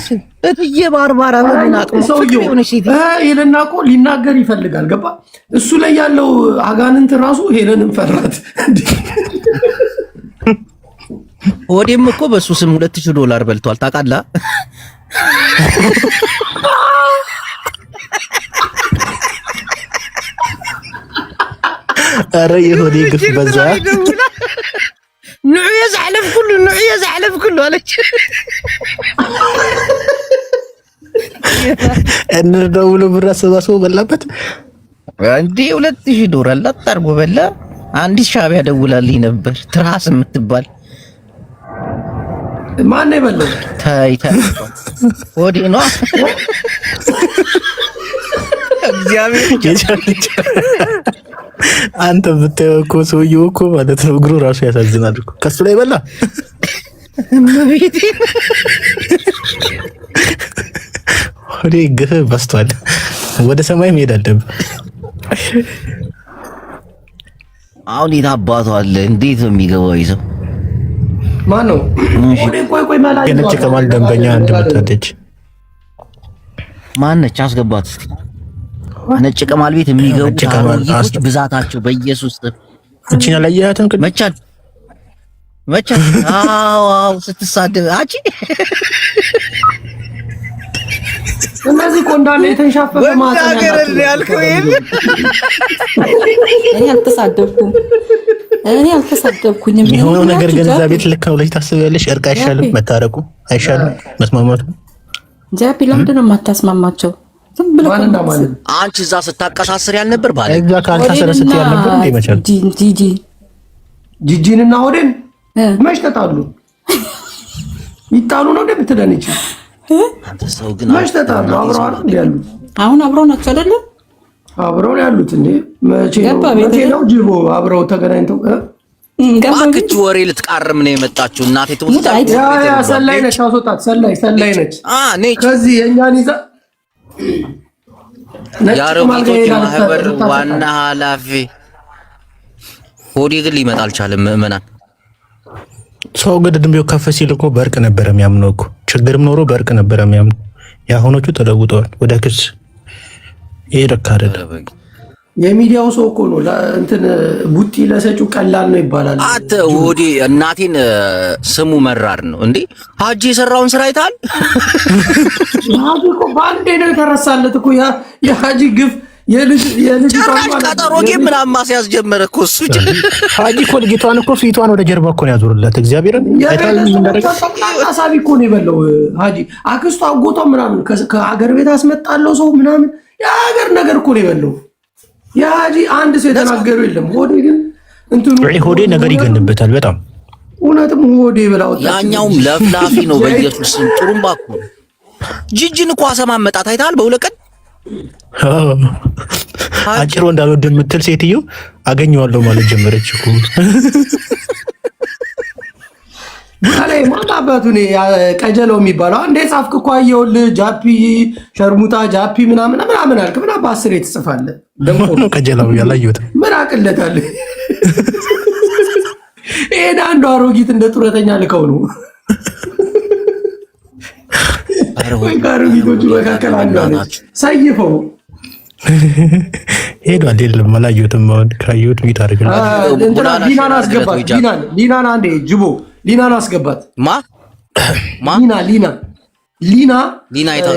እትዬ ባርባራ በመናቀው ሰውዬው ሄለና እኮ ሊናገር ይፈልጋል። ገባ እሱ ላይ ያለው አጋንንት ራሱ ሄለንም ፈራት። ሆዴም እኮ በሱ ስም $2000 በልቷል ታውቃለህ። አረ የሆዴ ግፍ በዛ። ንዑ የዛሕለፍ ኩሉ አለች። እንደውሎ ብር አሰባስቦ በላበት እንዴ $2000 አጣርጎ በላ። አንዲት ሻቢያ ደውላልኝ ነበር ትራስ የምትባል ማን ነው የበላው? ታይ ሆዴ ነው እግዚአብሔር። አንተ ብታየው እኮ ሰውዬው እኮ ማለት ነው እግሩ ራሱ ያሳዝናል እኮ ከሱ ላይ በላ። ሆዴ ግፍ በስቷል። ወደ ሰማይ መሄድ አለብህ። አሁን የታባቱ አለ። እንዴት ነው የሚገባው? ይዘው ማን ነው? ቆይ ማለት የነጭ ቅማል ደንበኛ እንደመጣች ማነች? አስገባት እስኪ። ነጭ ቅማል ቤት የሚገቡ ታሮች ብዛታቸው በኢየሱስ እቺና ላይ ያያተን መቻል አዎ ስትሳደብ አጪ እነዚህ ቆንዳለ የተንሻፈፈ ማለት ያልከው ይሄን እኔ አልተሳደብኩኝም። የሆነ ነገር ግን እዛ ቤት ልክ ነው። ለይ ታስቢያለሽ? እርቅ አይሻልም? መታረቁ አይሻልም? መስማማቱ ጃፒ ለምንድን ነው የማታስማማቸው? ዝም ብሎ አንቺ እዛ ስታቀሳስር ያልነበር ባለ እዛ ካልታሰረ ስትይ ያልነበር እንዴ? መቻል ጂጂንና ሆዴን መች ተጣሉ? ይጣሉ ነው እንደምትደንቺ አንተ ሰው ግን መች ተጣሉ? አብረው አይደል ያሉት? አሁን አብረው ናቸው አይደል? አብረው ያሉት እንዴ? መቼ ነው ጅቦ አብረው ተገናኝተው ባክቹ ወሬ ልትቃርም ነው የመጣችው። እናቴ ትውስታ ያ ሰላይ ነች። አውጣት ሰላይ ነች። ነች ከዚህ የኛን ይዛ የአሮጊቶች ማህበር ዋና ኃላፊ ሆዴ ግን ሊመጣ አልቻለም። ምዕመናን ሰው ግን እድሜው ከፍ ሲል እኮ በእርቅ ነበር የሚያምነው እኮ። ችግርም ኖሮ በእርቅ ነበር የሚያምነው። የአሁኖቹ ተለውጠዋል ወደ ክስ። ይሄ ልክ አይደለም። የሚዲያው ሰው እኮ ነው እንትን ቡጢ ለሰጪው ቀላል ነው ይባላል። አተ ሆዴ እናቴን ስሙ መራር ነው እንዴ? ሀጂ የሰራውን ስራ አይታል። ሀጂ እኮ ባንዴ ነው የተረሳለት እኮ የሀጂ ግፍ የልጅ ጭራሽ ቀጠሮ ጌም ምናምን ማስያዝ ጀመረ እኮ እሱ። ሀጂ እኮ ልጅቷን እኮ ፊቷን ወደ ጀርባ እኮ ነው ያዞርላት። እግዚአብሔርን አሳቢ እኮ ነው የበለው ሀጂ። አክስቷ አጎቷ ምናምን ከሀገር ቤት አስመጣለው ሰው ምናምን የሀገር ነገር እኮ ነው የበለው የሀጂ። አንድ ሰው የተናገሩ የለም። ሆዴ ግን እንትኑ ሆዴ ነገር ይገንበታል በጣም እውነትም ሆዴ ብላው ያኛውም ለፍላፊ ነው በኢየሱስ ስም። ጥሩምባ እኮ ጂጂን እኮ አሰማመጣት አይተሃል? በሁለት ቀን አጭሮ እንዳልወድ የምትል ሴትዮ አገኘዋለሁ ማለት ጀመረች እኮ። አላይ ማጣባቱ ነው ቀጀለው የሚባለው። አንዴ ጻፍክ እኮ አየሁልህ። ጃፒ ሸርሙጣ ጃፒ ምናምን አልክ። ምናምን በ10 ትጽፋለህ ነው ከጀላው ያላየሁት ምን አቅለታል? ይሄን አንዱ አሮጊት እንደ ጡረተኛ ልከው ነው። አሮጊቶቹ መካከል አንዱ አለች ሰይፈው ሄዷል። የለም አላየሁትም። አሁን ካየሁት ቢት አድርገን እንትና ሊናን አስገባት። ሊናን አንዴ ጅቦ ሊናን አስገባት። ሊና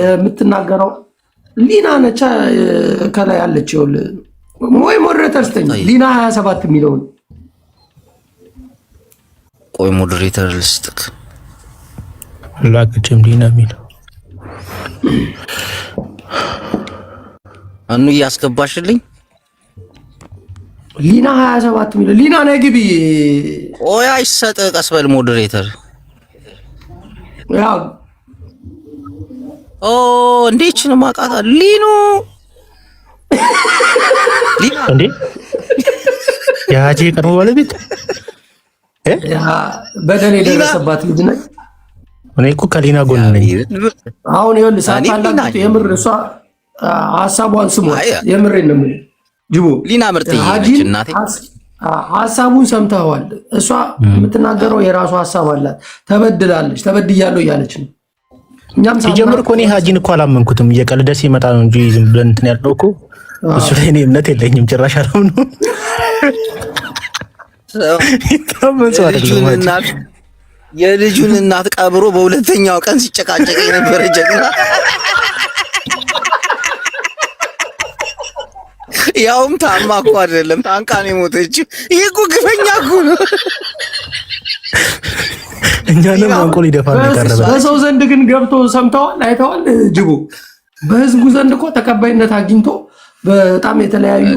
የምትናገረው ሊና ነቻ ከላይ አለች። ይኸውልህ ወይ ሞዴሬተር ስተኝ ሊና 27 የሚለውን ቆይ ሞዴሬተር ልስጥክ ላክችም ሊና የሚለው አኑ እያስገባሽልኝ ሊና 27 የሚለው ሊና ነይ ግቢ። ቆይ አይሰጥ ቀስበል ሞዴሬተር ያው እንዴት ነው ማቃታ ሊኑ ሊና እንዴ ያጂ ቀርቦ ባለቤት በደል የደረሰባት ልጅ ነች። እኔ እኮ ከሊና ጎን ነኝ። አሁን ይኸውልህ ሳታላግጥ የምር እሷ ሐሳቧን ስሟ የምሬን ነው የምልህ ጅቦ ሊና ምርጥ ነች እናቴ። ሐሳቡን ሰምተዋል። እሷ የምትናገረው የራሷ ሐሳብ አላት። ተበድላለች፣ ተበድያለሁ እያለች ነው። እኛም ሲጀምር እኮ እኔ ሀጂን እኮ አላመንኩትም። እየቀለደ ሲመጣ ነው እንጂ ዝም ብለን እንትን ያለው እኮ እሱ ላይ እኔ እምነት የለኝም ጭራሽ አላምነውም። የልጁን እናት ቀብሮ በሁለተኛው ቀን ሲጨቃጨቅ የነበረ ጀግና ያውም ታማ እኮ አይደለም ታንቃ ነው የሞተችው። ይሄ እኮ ግፈኛ እኮ ነው። እኛንም አንቆል ይደፋል ተቀረበ። በሰው ዘንድ ግን ገብቶ ሰምተዋል፣ አይተዋል። ጅቡ በህዝቡ ዘንድ እኮ ተቀባይነት አግኝቶ በጣም የተለያዩ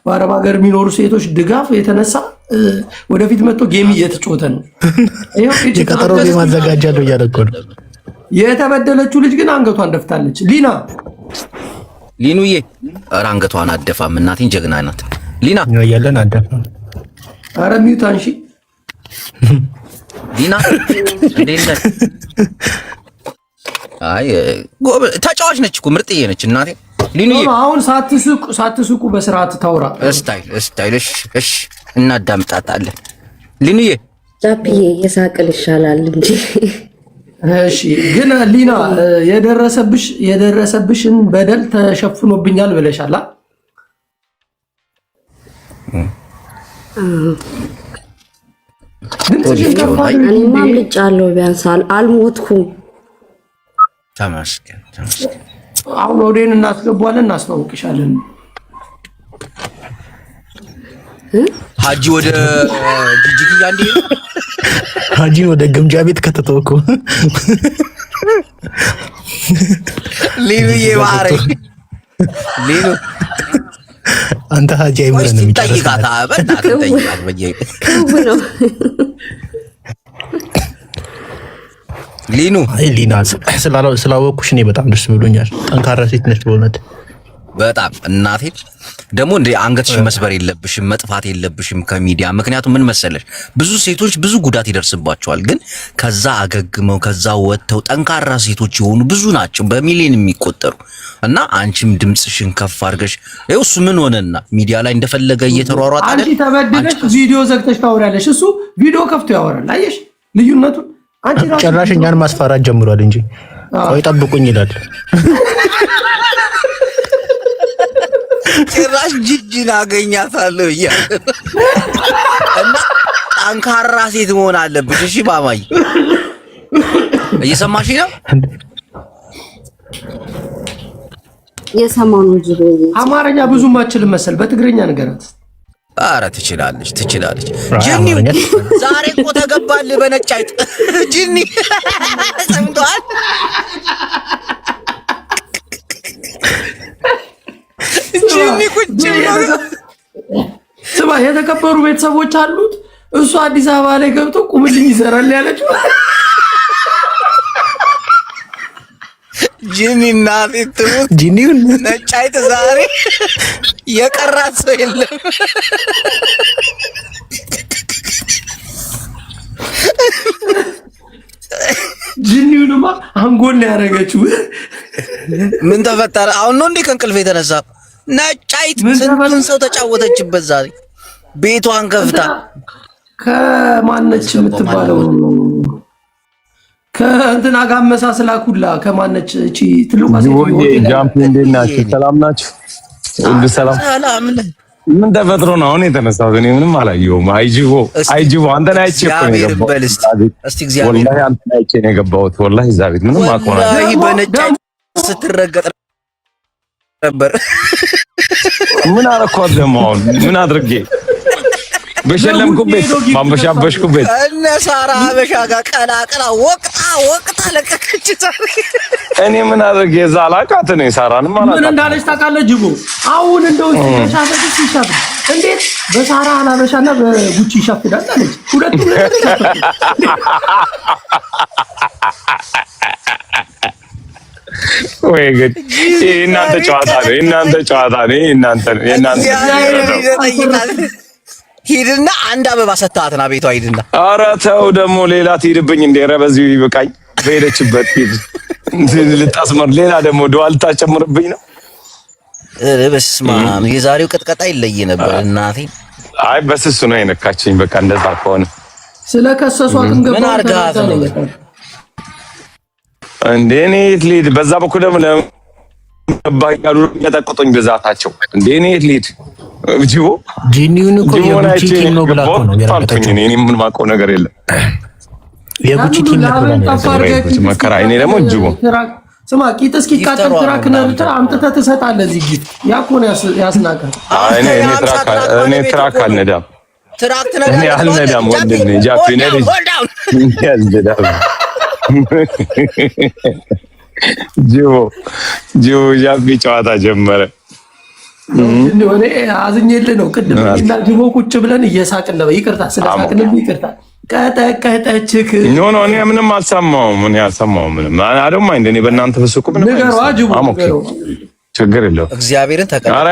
በአረብ ሀገር የሚኖሩ ሴቶች ድጋፍ የተነሳ ወደፊት መጥቶ ጌም እየተጫወተ ነው። የቀጠሮ ጌም አዘጋጃለሁ እያለ እኮ ነው። የተበደለችው ልጅ ግን አንገቷን ደፍታለች። ሊኑዬ ኧረ አንገቷን አደፋም። እናቴን ጀግና ናት ሊና። ያለን አደፋም። ኧረ ሚውት አንሺ ሊና እንዴት ነሽ? አይ ተጫዋች ነች እኮ ምርጥዬ ነች እናቴ ሊኑዬ። አሁን ሳትስቁ በስርዓት ታውራ። ስታይልሽ እሺ፣ እናዳምጣታለን ሊኑዬ። ዛፕዬ የሳቅል ይሻላል እንጂ እሺ። ግን ሊና የደረሰብሽን በደል ተሸፍኖብኛል ብለሻል። እኔማ አምልጫለሁ፣ ቢያንስ አልሞትኩም። ተመስገን። አሁን ወዴን እናስገባለን፣ እናስተዋውቅሻለን። ሀጂ ወደ ጅጅግያ እንዴ? ሀጂን ወደ ግምጃ ቤት ከተተውኩ ሊኑዬ ማሬ ሊኑ አንተ ሀጂ አይመረንም ይጠይቃታ በእናትህ ጠይቃት ነው ሊኑ። አይ ሊና ስላወኩሽ እኔ በጣም ደስ ብሎኛል። ጠንካራ ሴት ነች በእውነት በጣም እናቴ። ደግሞ እንደ አንገትሽን መስበር የለብሽም መጥፋት የለብሽም ከሚዲያ። ምክንያቱም ምን መሰለሽ ብዙ ሴቶች ብዙ ጉዳት ይደርስባቸዋል፣ ግን ከዛ አገግመው ከዛ ወጥተው ጠንካራ ሴቶች የሆኑ ብዙ ናቸው በሚሊዮን የሚቆጠሩ። እና አንቺም ድምጽሽን ከፍ አድርገሽ ይኸው እሱ ምን ሆነና ሚዲያ ላይ እንደፈለገ እየተሯሯጠ አይደል? አንቺ ተበድለሽ ቪዲዮ ዘግተሽ ታወሪያለሽ፣ እሱ ቪዲዮ ከፍቶ ያወራል። አየሽ ልዩነቱን? አንቺ ጭራሽ እኛን ማስፈራራት ጀምሯል እንጂ ቆይ ጠብቁኝ ይላል። ጭራሽ ጅጅን አገኛታለሁ እያለ እና ጠንካራ ሴት መሆን አለብሽ። እሺ ማማዬ እየሰማሽ ነው? የሰማኑ እንጂ አማርኛ ብዙም አችልም መሰል፣ በትግርኛ ነገራት። ኧረ ትችላለች። ጂኒ ዛሬ እኮ ተገባልህ በነጭ አይጥ ጂኒ ሰምተዋል? ጂኒ ቁጭ ስማ፣ የተከበሩ ቤተሰቦች አሉት። እሱ አዲስ አበባ ላይ ገብቶ ቁምልኝ ይሰራል ያለችው ጂኒ እናቴ ትሙት። ጂኒውን ነጭ አይጥ ዛሬ የቀራት ሰው የለም። ጂኒውንማ አንጎል ያደረገችው ምን ተፈጠረ? አሁን ነው እንዴ ከእንቅልፍ የተነሳ? ነጫይት ስንቱን ሰው ተጫወተችበት ዛሬ ቤቷን ከፍታ። ከማነች የምትባለው ከእንትና ጋር መሳሰላ ኩላ ከማነች እቺ ትልቋ ሴትዮ ጃምፕ እንዴት ናችሁ? ሰላም ናችሁ? ሁሉ ሰላም ሰላም። ምን ተፈጥሮ ነው አሁን የተነሳሁት? እኔ ምንም አላየሁም። አይጂቦ አንተን አይቼ እኮ ነው የገባሁት። እስቲ እግዚአብሔር ወላሂ አንተን አይቼ ነው የገባሁት። ወላሂ እዛ ቤት ምንም አቆና ወላሂ በነጫይት ስትረገጥ ነበር። ምን አረኳት ደግሞ? አሁን ምን አድርጌ በሸለምኩበት ማንበሻበሽኩበት እነ ሳራ ሀበሻ ጋር ቀላቅላ ወቅታ ለቀቀች። እኔ ምን አድርጌ እዛ አላውቃት ነው ሳራንም አላውቃት። ምን እንዳለች ታውቃለህ? ጅቦ አሁን እንደው ሲሻፈጥ ሲሻፈጥ እንዴት በሳራ ሀበሻና በጉቺ ይሻፍዳል አለች። ሁለቱም ነገር ይሻፈዳል። ወይ ግን እናንተ ጨዋታ ነው፣ እናንተ ጨዋታ ነው፣ እናንተ ሂድና አንድ አበባ ሰጣትና ቤቷ ሂድና። ኧረ ተው ደግሞ ሌላ ትሄድብኝ እንደ ኧረ በዚሁ ይበቃኝ። በሄደችበት ሂድ ልታስመር ሌላ ደግሞ ዱዓ ልታጨምርብኝ ነው። በስመ አብ የዛሬው ቅጥቀጣ ይለይ ነበር እናቴ። አይ በስሱ ነው የነካችኝ። በቃ እንደዛ ከሆነ ስለከሰሷት እንገባ ምን አርጋት ነው እንዴ? እኔ የት ልሂድ? በዛ በኩል ደግሞ ለባያሉ የሚያጠቅጡኝ ብዛታቸው እንዴ? እኔ የት ልሂድ? ጅቦ ጂኒውን እኮ የጉቺ ቲም ነው ብላ እኮ ነው ያረጋታችሁ። እኔ ምን ማውቀው ነገር የለም። የጉቺ ቲም ነው ብላ ነው መከራ። እኔ ደግሞ ጅቦ ስማ ቂጥ እስኪቃጠል ትራክ ነርተ አምጥተህ ትሰጣለህ። እዚህ ጊዜ ያኮን ያስናቀር። እኔ ትራክ አልነዳም። ትራክ እኔ አልነዳም። ወንድም ጃፒ ነዳም ያዝነዳም። ጅቦ ጃፒ ጨዋታ ጀመረ። እኔ አዝኜልህ ነው ቅድም እና ጅቦ ቁጭ ብለን እየሳቅን ነው። ይቅርታ ስለሳቅንም ይቅርታ። ቀጠቀጠችክ ኖ እኔ ምንም አልሰማሁም። ምንም አደማ እንደኔ በእናንተ በሱቁ ምንም ችግር የለውም። እግዚአብሔርን ተቀበል። ኧረ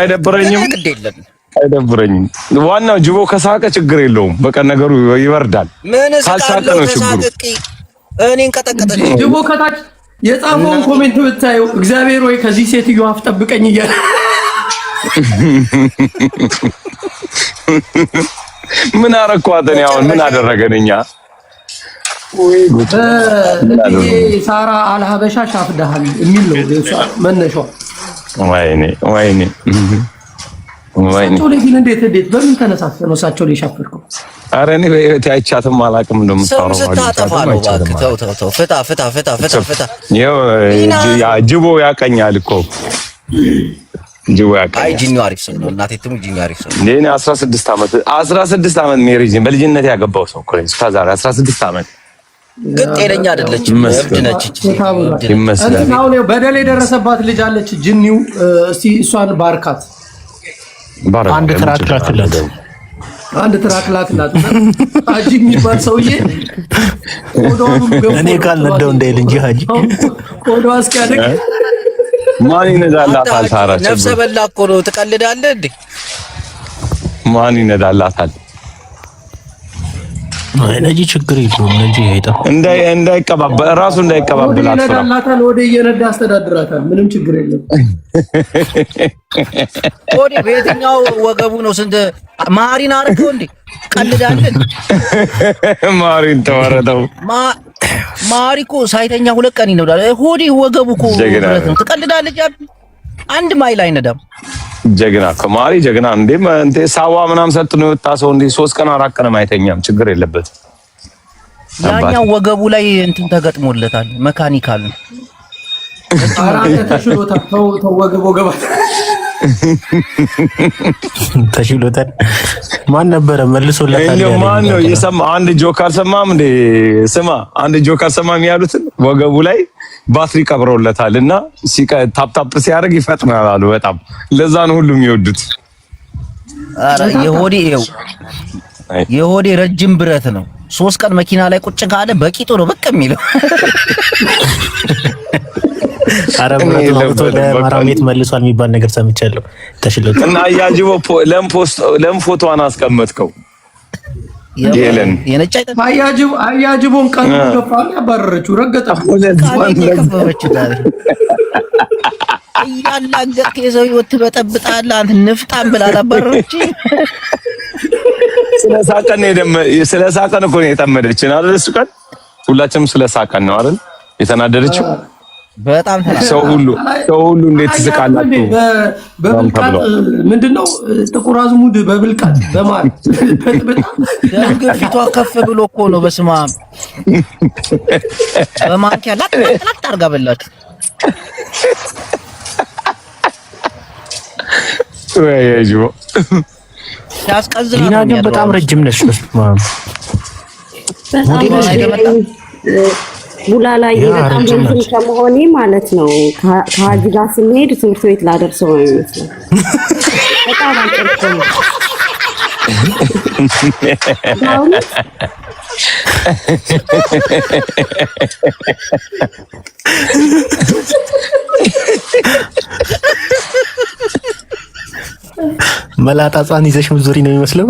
አይደብረኝም። ዋናው ጅቦ ከሳቀ ችግር የለውም። በቃ ነገሩ ይወርዳል። ካልሳቀ ነው ችግሩ። እኔን ቀጠቀጠች። ጅቦ ከታች የጻፈውን ኮሜንት ብታዩ እግዚአብሔር ወይ ከዚህ ሴትዮ አፍ ጠብቀኝ እያለ ምን አረኳት? እኔ አሁን ምን አደረገን እኛ? ወይ ጉድ! ሳራ አልሀበሻ ሻፍዳሃል የሚል ነው መነሻው። ወይኔ እሳቸው ላይ ግን እንዴት በምን ተነሳሰ ነው እሳቸው ላይ ሻፈድከው? ኧረ እኔ በህይወቴ አይቻትም አላውቅም። እንደምታወራው ስታጠፋ ነው እባክህ። ተው ፍታ። ጅቦ ያቀኛል እኮ ጅቦ ያቀኛል። አይ ጂኒው አሪፍ ሰው ነው። እናቴ ትሙ ጂኒው አሪፍ ሰው ነው። እኔ 16 ዓመት ሜሪጅ በልጅነት ያገባው ሰው እኮ ነኝ። እስከ ዛሬ 16 ዓመት ግን ጤነኛ አይደለችም። እብድ ነች ይመስላል። አሁን በደል የደረሰባት ልጅ አለች ጂኒው። እስቲ እሷን ባርካት። አንድ ትራክ ላክላት። ሀጂ የሚባል ሰውዬ እኔ ካልነዳው እንዳይል እንጂ ሀጂ ቆዳዋ እስኪያደግ ማን ይነዳላታል? ታራ ነፍሰ በላ እኮ ነው። ትቀልዳለህ እንዴ? ማን ይነዳላታል? ነጂ ችግር የለውም። ነጂ አይጣም እንዳይቀባበል ራሱ እንዳይቀባበል ይነዳላታል። ወደ እየነዳ አስተዳድራታል። ምንም ችግር የለም። ወደ በየትኛው ወገቡ ነው? ስንት ማሪን አርገው እንዴ? ቀልዳለን። ማሪን ተወረደው። ማሪ እኮ ሳይተኛ 2 ቀን ይነዳል። ሆዴ ወገቡ እኮ ትቀልዳለች። አንድ ማይል አይነዳም። ጀግና ከማሪ ጀግና እንዴ ሳዋ ምናምን ሰልጥኖ የወጣ ሰው እንዴ 3 ቀን 4 ቀን አይተኛም። ችግር የለበትም። ያኛው ወገቡ ላይ እንትን ተገጥሞለታል። መካኒካል ነው። አራተ ተሽሎታል። ተው ወገባ ተሽሎታል። ማን ነበረ መልሶለታል? ማን ነው የሰማ? አንድ ጆክ አልሰማም እንዴ? ስማ አንድ ጆክ አልሰማም ያሉትን ወገቡ ላይ ባትሪ ቀብረውለታል እና ታፕ ሲያደርግ ይፈጥናል አሉ። በጣም ለዛ ነው ሁሉም የሚወዱት። አረ የሆዴ ረጅም ብረት ነው። 3 ቀን መኪና ላይ ቁጭ ካለ በቂጡ ነው በቃ የሚለው። አረ ብረት ወጥቶ ለማራሜት መልሷል የሚባል ነገር ሰምቻለሁ። ተሽሎት እና ያጅቦ ለምፎቷን አስቀመጥከው የለን የነጫይታ አያጅቦን ቀን ገፋል ያባረረችው ረገጠ። እያላገጥክ የሰው ህይወት ትበጠብጣለህ። አንተ ንፍጣም ብላ አባረረች። ስለሳቀን እኮ ነው የተመደችን አይደል? እሱ ቀን ሁላችንም ስለሳቀን ነው አይደል የተናደደችው? በጣም ሰው ሁሉ እንዴት ትስቃላችሁ? በብልቃጥ ምንድነው ጥቁር አዝሙድ በብልቃጥ በማር ደም ግፊቷ ከፍ ብሎ እኮ ነው። በስመ አብ በማንኪያ ላጥ አድርጋ በላት። ወይጆ ሲያስቀዝና ሊና ግን በጣም ረጅም ነች። በስመ አብ ቡላ ላይ በጣም እንትን ከመሆኔ ማለት ነው። ከሀጂ ጋር ስንሄድ ትምህርት ቤት ላደርሰው ነው የሚመስለው። በጣም አጭርኩ ነው። መላጣ ሕፃን ይዘሽ ምዞሪ ነው የሚመስለው።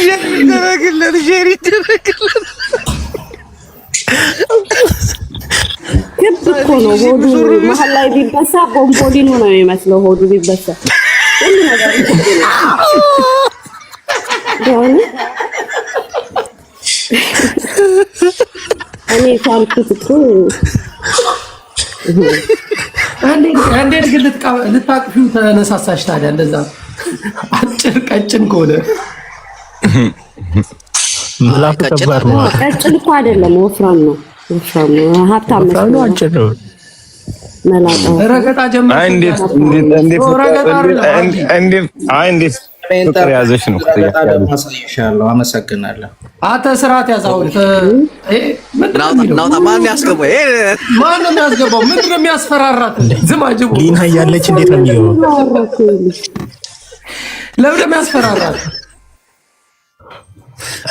ጀሪ ይደረግልን ክብ እኮ ነው ሆዱ። መሀል ላይ ቢበሳ ቦምቦሊኖ ነው የሚመስለው ሆዱ ቢበሳ። ሁሉ ነገር እኔ ካልኩት እኮ እንዴት ግን ልታቅፊው ተነሳሳሽ ታዲያ? እንደዛ አጭር ቀጭን ከሆነ ምላሱ ከባድ ነው። ቀጭን እኮ አይደለም፣ ወፍራም ነው። ሀብታም ነው። አጭር ነው። መላጣ ረገጣ ጀመረ። እንዴት ፍቅር ያዘሽ ነው? አሳይሻለሁ። አመሰግናለሁ። አንተ ስርዓት ያዛው። ናውጣ ማን ያስገባው? ማን ነው የሚያስገባው? ምንድን ነው የሚያስፈራራት? ዝም አጅቡ። ሊና እያለች እንዴት ነው የሚሆነው? ለምን የሚያስፈራራት?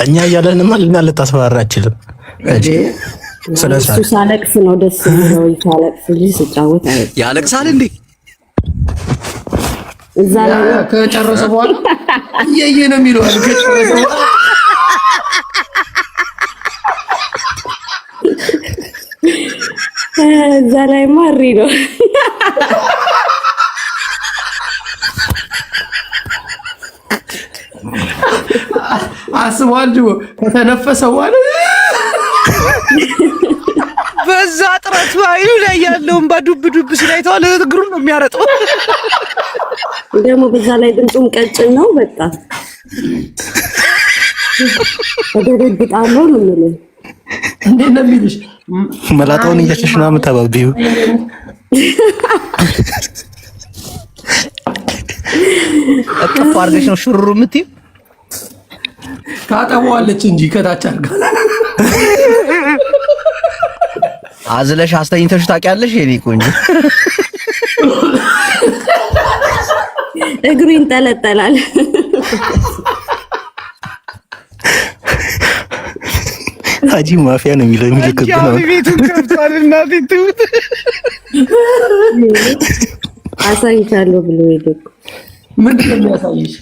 እኛ እያለንማ ሊና ልታስፈራራ አችልም። እሱ ሳለቅስ ነው ደስ የሚለው። ሳለቅስ ልጅ ስጫወት ያለቅሳል እንዴ? እዛ ላይ ከጨረሰ በኋላ እየየ ነው የሚለው። ከጨረሰ በኋላ እዛ ላይ ማሪ ነው። አስቧል ጅቦ ከተነፈሰ በኋላ በዛ ጥረት ባይሉ ላይ ያለውን ባዱብ ሲላይተዋል። እግሩን ነው የሚያረጠው። ደግሞ በዛ ላይ ድምፁም ቀጭን ነው። በጣም ተደረግጣለሁ ነው የሚለው። እንዴት ነው የሚልሽ? መላጣውን እያሸሽ ነው የምታባቢው። እቅፍ አድርገሽ ነው ሹሩሩ የምትይው። ታጠበዋለች እንጂ ከታች አድርጋ አዝለሽ አስተኝተሽ ታውቂያለሽ? የኔ ቆንጆ እግሩ ይንጠለጠላል። ሀጂ ማፊያ ነው የሚለው የሚልክብ ነው። ቤቱን ከፍቷል። እናቴ ትሙት አሳይቻለሁ ብሎ ሄደ። ምንድን ነው የሚያሳይሽ?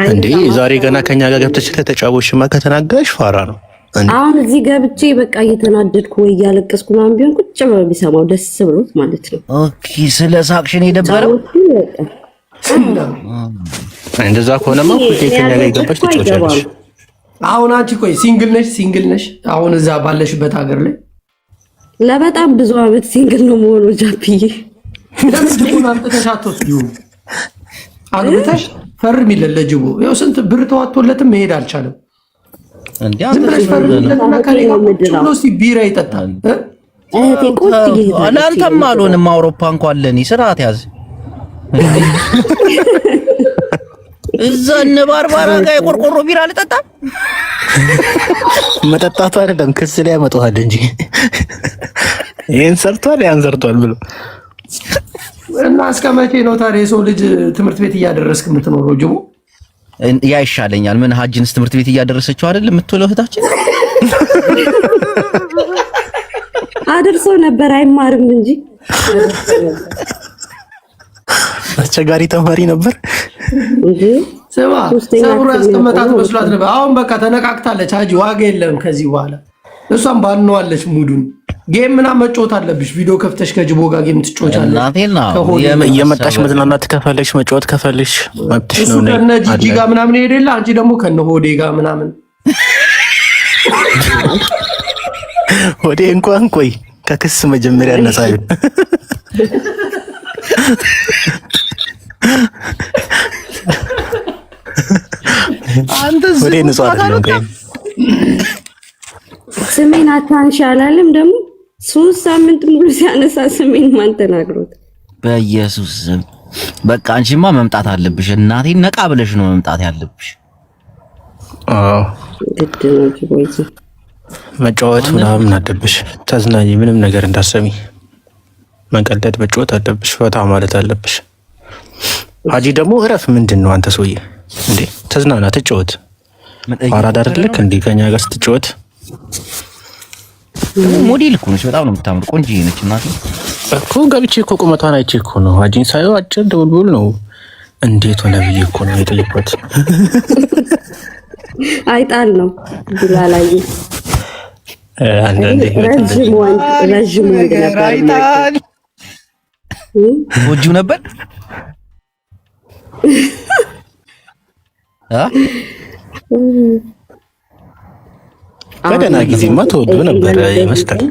እንዴ ዛሬ ገና ከኛ ጋር ገብተሽ ከተጫወትሽማ ከተናገረሽ ፋራ ነው። አሁን እዚህ ገብቼ በቃ እየተናደድኩ ወይ እያለቀስኩ ምናምን ቢሆን ቁጭ ብሎ ቢሰማው ደስ ብሎት ማለት ነው። ኦኬ ስለ ሳቅሽን የደበረው እንደዛ ከሆነማ ከኛ ጋር ይገባሽ ትጫወቻለሽ። አሁን አንቺ ቆይ ሲንግል ነሽ? አሁን እዛ ባለሽበት ሀገር ላይ ለበጣም ብዙ አመት ሲንግል ነው መሆኑ። ጃፒዬ ለምን አምጥተሽ አትወስጂውም? አግብተሽ ፈርም ይለለ ጅቦ ያው ስንት ብር ተዋጥቶለትም መሄድ አልቻለም። ዝም ብለሽ ፈርሚለትና ከሌላ ቢራ ይጠጣል። እህቴ ቁጭ ለአንተም አልሆንም። አውሮፓ እንኳን ለኔ ስርዓት ያዝ። እዛ እነ ባርባራ ጋር የቆርቆሮ ቢራ ልጠጣ። መጠጣቱ አይደለም ክስ ላይ ያመጣዋል እንጂ ይሄን ሰርቷል ያን ሰርቷል ብሎ እና እስከ መቼ ነው ታዲያ የሰው ልጅ ትምህርት ቤት እያደረስክ የምትኖረው ጅቦ? ያ ይሻለኛል። ምን ሀጅንስ ትምህርት ቤት እያደረሰችው አይደል የምትውለው እህታችን? አድርሰው ነበር አይማርም እንጂ አስቸጋሪ ተማሪ ነበር እንጂ ስማ ሰብሮ ያስቀመጣት መስሏት ነበር። አሁን በቃ ተነቃቅታለች። አጂ ዋጋ የለም ከዚህ በኋላ እሷም ባልነዋለች። ሙዱን ጌም ምናምን መጫወት አለብሽ። ቪዲዮ ከፍተሽ ከጅቦ ጋር ጌም ትጫወቻለሽ። እየመጣሽ መዝናናት ከፈለሽ መጫወት ከፈለሽ መብትሽ ነው። ከነ ጂጂ ጋር ምናምን ሄደላ አንቺ ደግሞ ከነ ሆዴ ጋር ምናምን ሆዴ እንኳን ቆይ ከክስ መጀመሪያ ነሳዩ አንተ ሆዴ ንጹህ አይደለም። ቆይ ስሜን አታንሺ አላለም ደግሞ 3 ሳምንት ሙሉ ሲያነሳ ስሜን ማን ተናግሮት? በኢየሱስ ስም በቃ አንቺማ መምጣት አለብሽ። እናቴ ነቃ ብለሽ ነው መምጣት ያለብሽ። ግድ ነው ጂቦይዚ መጫወት ምናምን አለብሽ። ተዝናኝ፣ ምንም ነገር እንዳሰሚ መንቀደድ መጫወት አለብሽ። ፈታ ማለት አለብሽ። አጂ ደግሞ እረፍ። ምንድን ነው አንተ ሰውዬ እንዴ? ተዝናና፣ ተጫወት። አራዳ አይደለክ እንዴ? ከኛ ጋር ስትጫወት ሞዴል እኮ ነች። በጣም ነው የምታምር። ቆንጆ ነች እናቴ እኮ ገብቼ እኮ ቁመቷን አይቼ እኮ ነው። አጂን ሳይው አጭር ደውልቡል ነው። እንዴት ሆነ ብዬ እኮ ነው የጠየኳት። አይጣል ነው ብላላይ አንዳንዴ ረጅም ወንድ ነበር። አይጣል ወጁ ነበር በደህና ጊዜማ ተወዶ ነበር ይመስላል።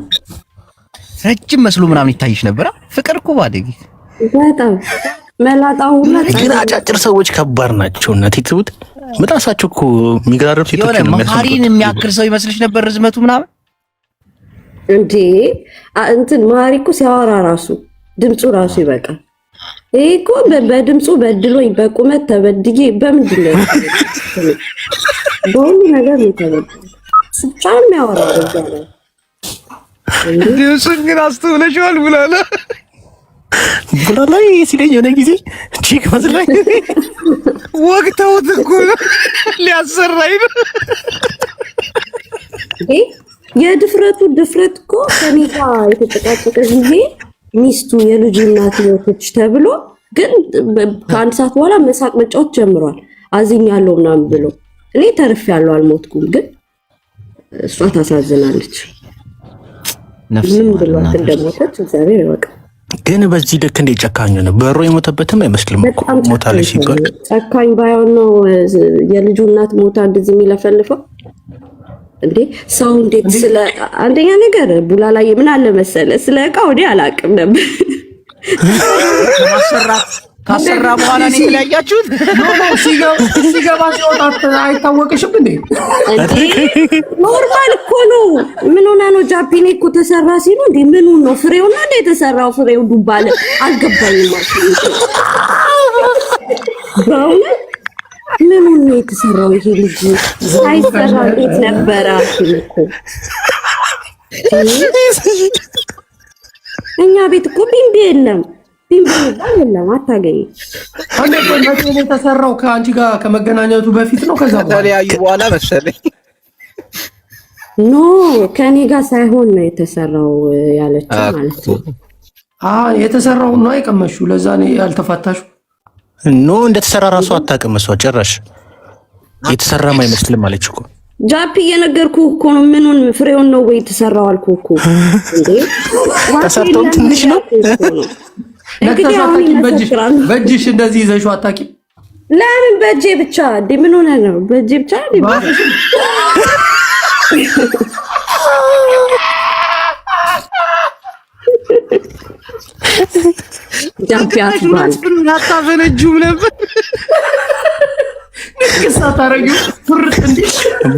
ረጅም መስሎ ምናምን ይታይሽ ነበር። ፍቅር እኮ ባደጊ በጣም መላጣው ሁላ ግን አጫጭር ሰዎች ከባድ ናቸው። እና ትውት መጣሳቸው እኮ የሚገራረብ ሴቶች ነው። መሀሪን የሚያክል ሰው ይመስልሽ ነበር ርዝመቱ ምናምን እንዴ? እንትን መሀሪ እኮ ሲያወራ ራሱ ድምፁ ራሱ ይበቃል። ይሄ እኮ በድምፁ በድሎኝ በቁመት ተበድጌ በምንድን ነው በሁሉ ነገር ነው ተበድጌ ብቻ የሚያወራው ነገር ድምፁን ግን አስተውለሽዋል? ቡላላ ሲለኝ የሆነ ጊዜ ቺክ መስላኝ ወቅተውት እኮ ሊያሰራኝ ነው። የድፍረቱ ድፍረት እኮ ከኔ ጋር የተጨቃጨቀ ጊዜ ሚስቱ የልጁ እናት ሞተች ተብሎ ግን ከአንድ ሰዓት በኋላ መሳቅ መጫወት ጀምሯል። አዝኛለሁ ምናምን ብሎ እኔ ተርፌያለሁ አልሞትኩም። ግን እሷ ታሳዝናለች። ምን ብሏት እንደሞተች እግዚአብሔር ያውቃል። ግን በዚህ ልክ እንደ ጨካኝ ነው። በሮ የሞተበትም አይመስልም እኮ ሞታለች ሲባል ጨካኝ ባይሆን ነው የልጁ እናት ሞታ እንደዚህ የሚለፈልፈው እንዴ? ሰው እንዴት ስለ አንደኛ ነገር ቡላላዬ ምን አለ መሰለ ስለ እቃው ወዲህ አላውቅም ነበር። ካሰራ በኋላ ነው የተለያያችሁት? ሲገባ ሲወጣ አይታወቅሽም እንዴ? ኖርማል እኮ ነው። ምን ሆነ ነው ጃፒኔ እኮ ተሰራ ሲሉ እንዴ ምን ነው ፍሬው ነው እንዴ የተሰራው? ፍሬው ዱባለ አልገባኝም ማለት ነው። ምን ነው የተሰራው? ይሄ ልጅ ሳይሰራ እንዴት ነበረ እኮ እኛ ቤት እኮ ቢምቢ የለም። ቢምቢ የለም አታገኝም። አንዴ ቆይ መቼ ነው የተሰራው? ከአንቺ ጋር ከመገናኘቱ በፊት ነው ከዛ በኋላ ተለያዩ በኋላ መሰለኝ። ኖ ከኔ ጋር ሳይሆን ነው የተሰራው ያለችው ማለት ነው። የተሰራው ነው አይቀመሽው። ለዛ ነው ያልተፋታሽው። ኖ እንደተሰራ ራሱ አታውቅም እሷ ጭራሽ። የተሰራም አይመስልም አለች እኮ ጃፒ እየነገርኩህ እኮ ነው። ምኑን ፍሬውን ነው ወይ የተሰራው አልኩህ እኮ እንዴ። ተሰርቶም ትንሽ ነው። እንግዲህ አሁን በእጅሽ እንደዚህ ይዘሽው አታውቂም? ለምን በእጄ ብቻ እንዴ? ምን ሆነ ነው በእጄ ብቻ እንዴ? ጃፒ አትባል አታፈነጁም ነበር ንቅሳት አረጊው ፍርጥ እንዴ?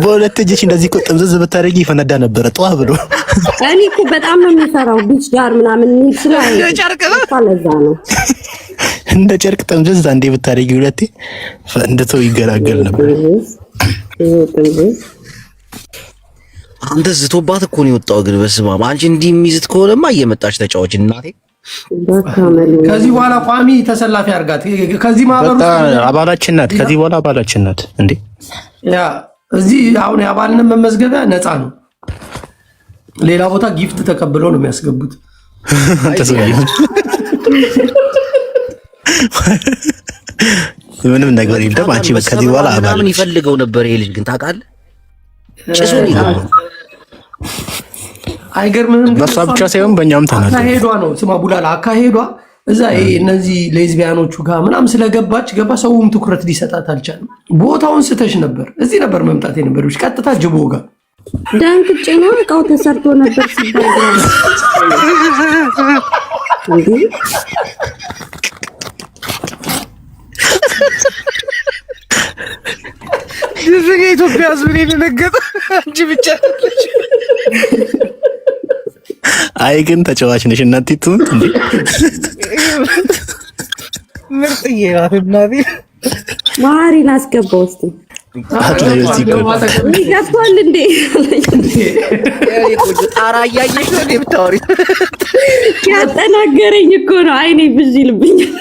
በሁለት እጅሽ እንደዚህ እኮ ጥምዝዝ ብታረጊ ይፈነዳ ነበረ ጠዋ ብሎ። እኔ እኮ በጣም ነው የሚፈራው ቢች ዳር ምናምን ስላለ ጨርቅ ለዛ ነው እንደ ጨርቅ ጥምዝዝ አንዴ ብታረጊ ሁለቴ ፈንድቶ ይገላገል ነበር። አንተ ዝቶባት እኮ ነው የወጣው። ግን በስመ አብ አንቺ እንዲህ የሚዝት ከሆነማ እየመጣች ተጫወች እናቴ። ከዚህ በኋላ ቋሚ ተሰላፊ አድርጋት። ከዚህ ማህበር ውስጥ አባላችን ናት። ከዚህ በኋላ አባላችን ናት እንዴ? ያ እዚህ አሁን የአባልነት መመዝገቢያ ነፃ ነው። ሌላ ቦታ ጊፍት ተቀብለው ነው የሚያስገቡት። ምንም ነገር የለም። አንቺ ከዚህ በኋላ ምናምን ይፈልገው ነበር ይሄ ልጅ ግን ታውቃለህ፣ ጭሱን ይገባል። አይገርምህም? በሷ ብቻ ሳይሆን በእኛም ተናደ አካሄዷ ነው። ስማ ቡላላ አካሄዷ እዛ እነዚህ ሌዝቢያኖቹ ጋር ምናምን ስለገባች ሰውም ትኩረት ሊሰጣት አልቻለም። ቦታውን ስተሽ ነበር። እዚህ ነበር መምጣት የነበረች ቀጥታ ጅቦ ጋር ደንግጬ ነው። እቃው ተሰርቶ ነበር ሲባል የኢትዮጵያ ሕዝብ ነው የደነገጠ እንጂ ብቻ አይ ግን ተጫዋች ነሽ እናንተ ትሁን እንዴ? ምርጥዬ ናት እናቴ። ማሪን አስገባው እስቲ ይገባል እንዴ? ጣራ እያየሽ ነው የምታወሪ? ያጠናገረኝ እኮ ነው። አይኔ ብዥ ይልብኛል።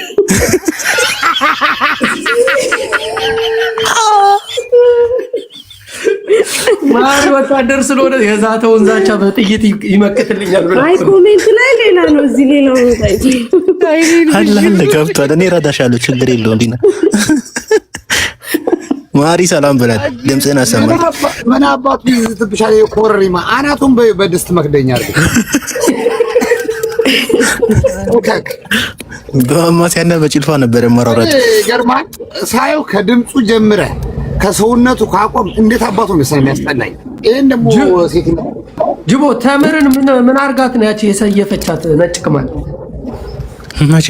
ማሪ ወታደር ስለሆነ የዛተውን ዛቻ በጥይት ይመክትልኛል ብላ አይ ኮሜንት ላይ ሌላ ነው፣ እዚህ ሌላ ነው። አላህ ገብቷል። እኔ እረዳሻለሁ፣ ችግር የለውም። ዲና ማሪ ሰላም ብላት ድምፅህን አሰማኝ። ምን አባቱ ይዝትብሻል? የኮረሪማ አናቱን በድስት መክደኛ አድርገ በማማሲያና በጭልፋ ነበር የማራራት። ገርማን ሳየው ከድምፁ ጀምረ ከሰውነቱ ካቆም እንዴት አባቱ ነው የሚያስጠላኝ። ይሄን ደግሞ ሴት ጅቦ ተምርን ምን አርጋት ነው ያቺ የሰየፈቻት ነጭ ቅማል? መቼ